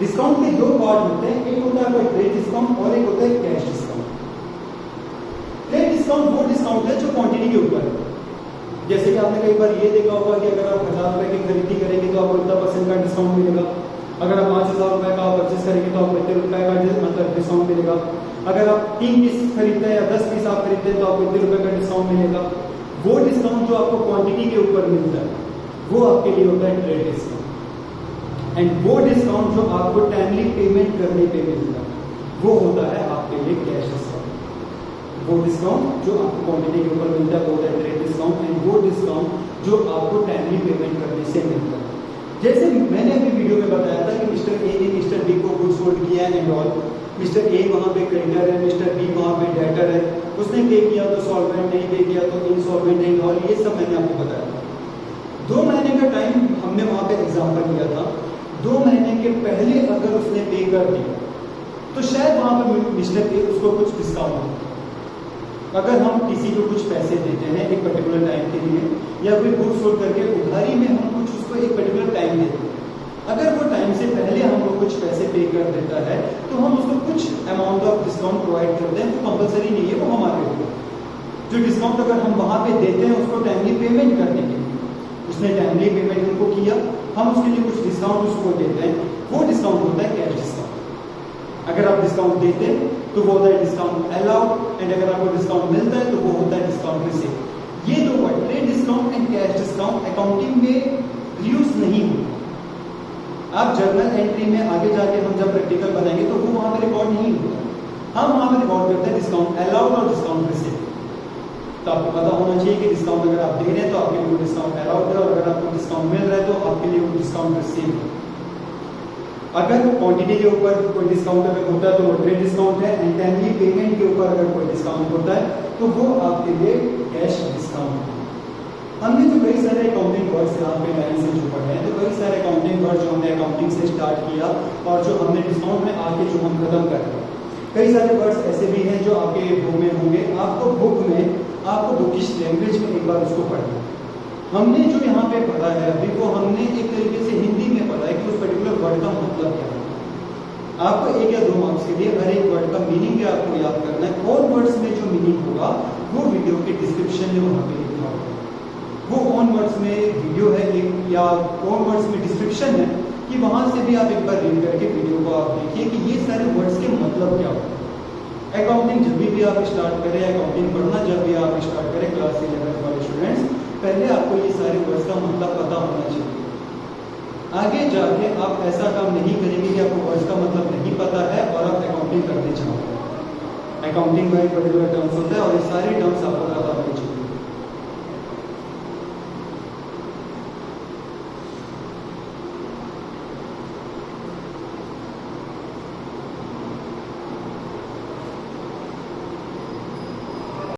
डिस्काउंट के दो पार्ट होते हैं, एक होता है ट्रेड डिस्काउंट और एक होता है कैश डिस्काउंट। ट्रेड डिस्काउंट वो डिस्काउंट है जो क्वांटिटी के ऊपर है। जैसे कि आपने कई बार ये देखा होगा कि अगर आप 1000 रुपए की खरीदी करेंगे तो आपको इतना % का डिस्काउंट मिलेगा। अगर आप 5000 रुपए का परचेस करेंगे तो आपको इतने रुपए का मतलब डिस्काउंट मिलेगा। अगर आप 3 पीस खरीदते हैं या 10 पीस आप खरीदते हैं तो आपको इतने रुपए का डिस्काउंट मिलेगा। वो डिस्काउंट जो आपको क्वांटिटी के ऊपर मिलता है वो आपके लिए होता है ट्रेड डिस्काउंट। एंड वो डिस्काउंट जो आपको टाइमली पेमेंट करने पे मिलता है वो होता है आपके लिए कैश डिस्काउंट। वो डिस्काउंट जो आपको क्वांटिटी के ऊपर मिलता है वो होता है ट्रेड डिस्काउंट, एंड वो डिस्काउंट जो आपको टाइमली पेमेंट करने से मिलता है। जैसे मैंने अभी वीडियो में बताया था कि मिस्टर ए ने मिस्टर बी को गुड्स सोल्ड किया है एंड ऑल। मिस्टर ए वहाँ पे क्रेडिटर है, मिस्टर बी वहाँ पे डेटर है, उसने पे किया तो सॉल्वेंट, नहीं पे किया तो इनसॉल्वेंट एंड ऑल, ये सब मैंने आपको बताया था। 2 महीने का टाइम हमने वहाँ पे एग्जाम्पल लिया था। 2 महीने के पहले अगर उसने पे कर दिया तो शायद वहाँ पर मिस्टर ए उसको कुछ डिस्काउंट होता। अगर हम किसी को कुछ पैसे देते हैं एक पर्टिकुलर टाइम के लिए या कोई गुड्स सोल्ड करके उधारी में हम कुछ उसको एक पर्टिकुलर टाइम देते हैं, अगर वो टाइम से पहले हमको कुछ पैसे पे कर देता है तो हम उसको कुछ अमाउंट ऑफ डिस्काउंट प्रोवाइड करते हैं। तो कंपलसरी नहीं है, वो हमारे ऊपर जो डिस्काउंट अगर हम वहाँ पे देते हैं उसको टाइमली पेमेंट करने के लिए, उसने टाइमली पेमेंट हमको किया, हम उसके लिए कुछ डिस्काउंट उसको देते हैं, वो डिस्काउंट होता है कैश डिस्काउंट। अगर आप डिस्काउंट देते हैं तो वो होता है डिस्काउंट अलाउड, एंड अगर आपको डिस्काउंट मिलता है तो वो होता है डिस्काउंट रिसीव। ये दो word trade discount and cash discount accounting में यूज नहीं होता। आप जर्नल एंट्री में आगे जाके हम जब प्रैक्टिकल बनाएंगे तो वो वहां पे रिकॉर्ड नहीं होता। हम वहां पे रिकॉर्ड करते हैं डिस्काउंट अलाउड और डिस्काउंट रिसीव। तो आपको पता होना चाहिए कि डिस्काउंट अगर आप दे रहे हैं तो आपके लिए डिस्काउंट अलाउड है, और अगर आपको डिस्काउंट मिल रहा है तो आपके लिए वो डिस्काउंट रिसीव है। अगर क्वांटिटी के ऊपर कोई डिस्काउंट अगर होता है तो वो ट्रेड डिस्काउंट है, एंड टाइमली पेमेंट के ऊपर अगर कोई डिस्काउंट होता है तो वो आपके लिए कैश डिस्काउंट है। हमने तो कई सारे अकाउंटिंग वर्ड्स यहाँ पे लाइन से जो पढ़े हैं, तो कई सारे अकाउंटिंग वर्ड जो हमने अकाउंटिंग से स्टार्ट किया और जो हमने डिस्काउंट में आके जो हम खत्म कर रहे हैं। कई सारे वर्ड्स ऐसे भी हैं जो आपके बुक में होंगे। आपको बुक में आपको बुकिश लैंग्वेज में एक बार उसको पढ़ना। हमने जो यहाँ पे पढ़ा है अभी वो हमने एक तरीके से हिंदी में पढ़ा है कि उस पर्टिकुलर वर्ड का मतलब क्या है। आपको 1 या 2 मार्क्स के लिए हर एक वर्ड का मीनिंग भी आपको याद करना है। ऑन वर्ड्स में जो मीनिंग होगा वो वीडियो के डिस्क्रिप्शन में वहाँ पे लिखा होगा। वो ऑन वर्ड्स में वीडियो है एक या ऑन वर्ड्स में डिस्क्रिप्शन है कि वहाँ से भी आप एक बार रीड करके वीडियो को आप देखिए कि ये सारे वर्ड्स के मतलब क्या होते हैं। अकाउंटिंग जब भी आप स्टार्ट करें, अकाउंटिंग पढ़ना जब भी आप स्टार्ट करें क्लास 11 वाले स्टूडेंट्स, पहले आपको ये सारे वर्ड्स का मतलब पता होना चाहिए। आगे जाके आप ऐसा काम नहीं करेंगे कि आपको वर्ड्स का मतलब नहीं पता है और आप अकाउंटिंग करने चाहोगे। अकाउंटिंग का एक पर्टिकुलर टर्म्स होता है और ये सारे टर्म्स आपको पता होने चाहिए।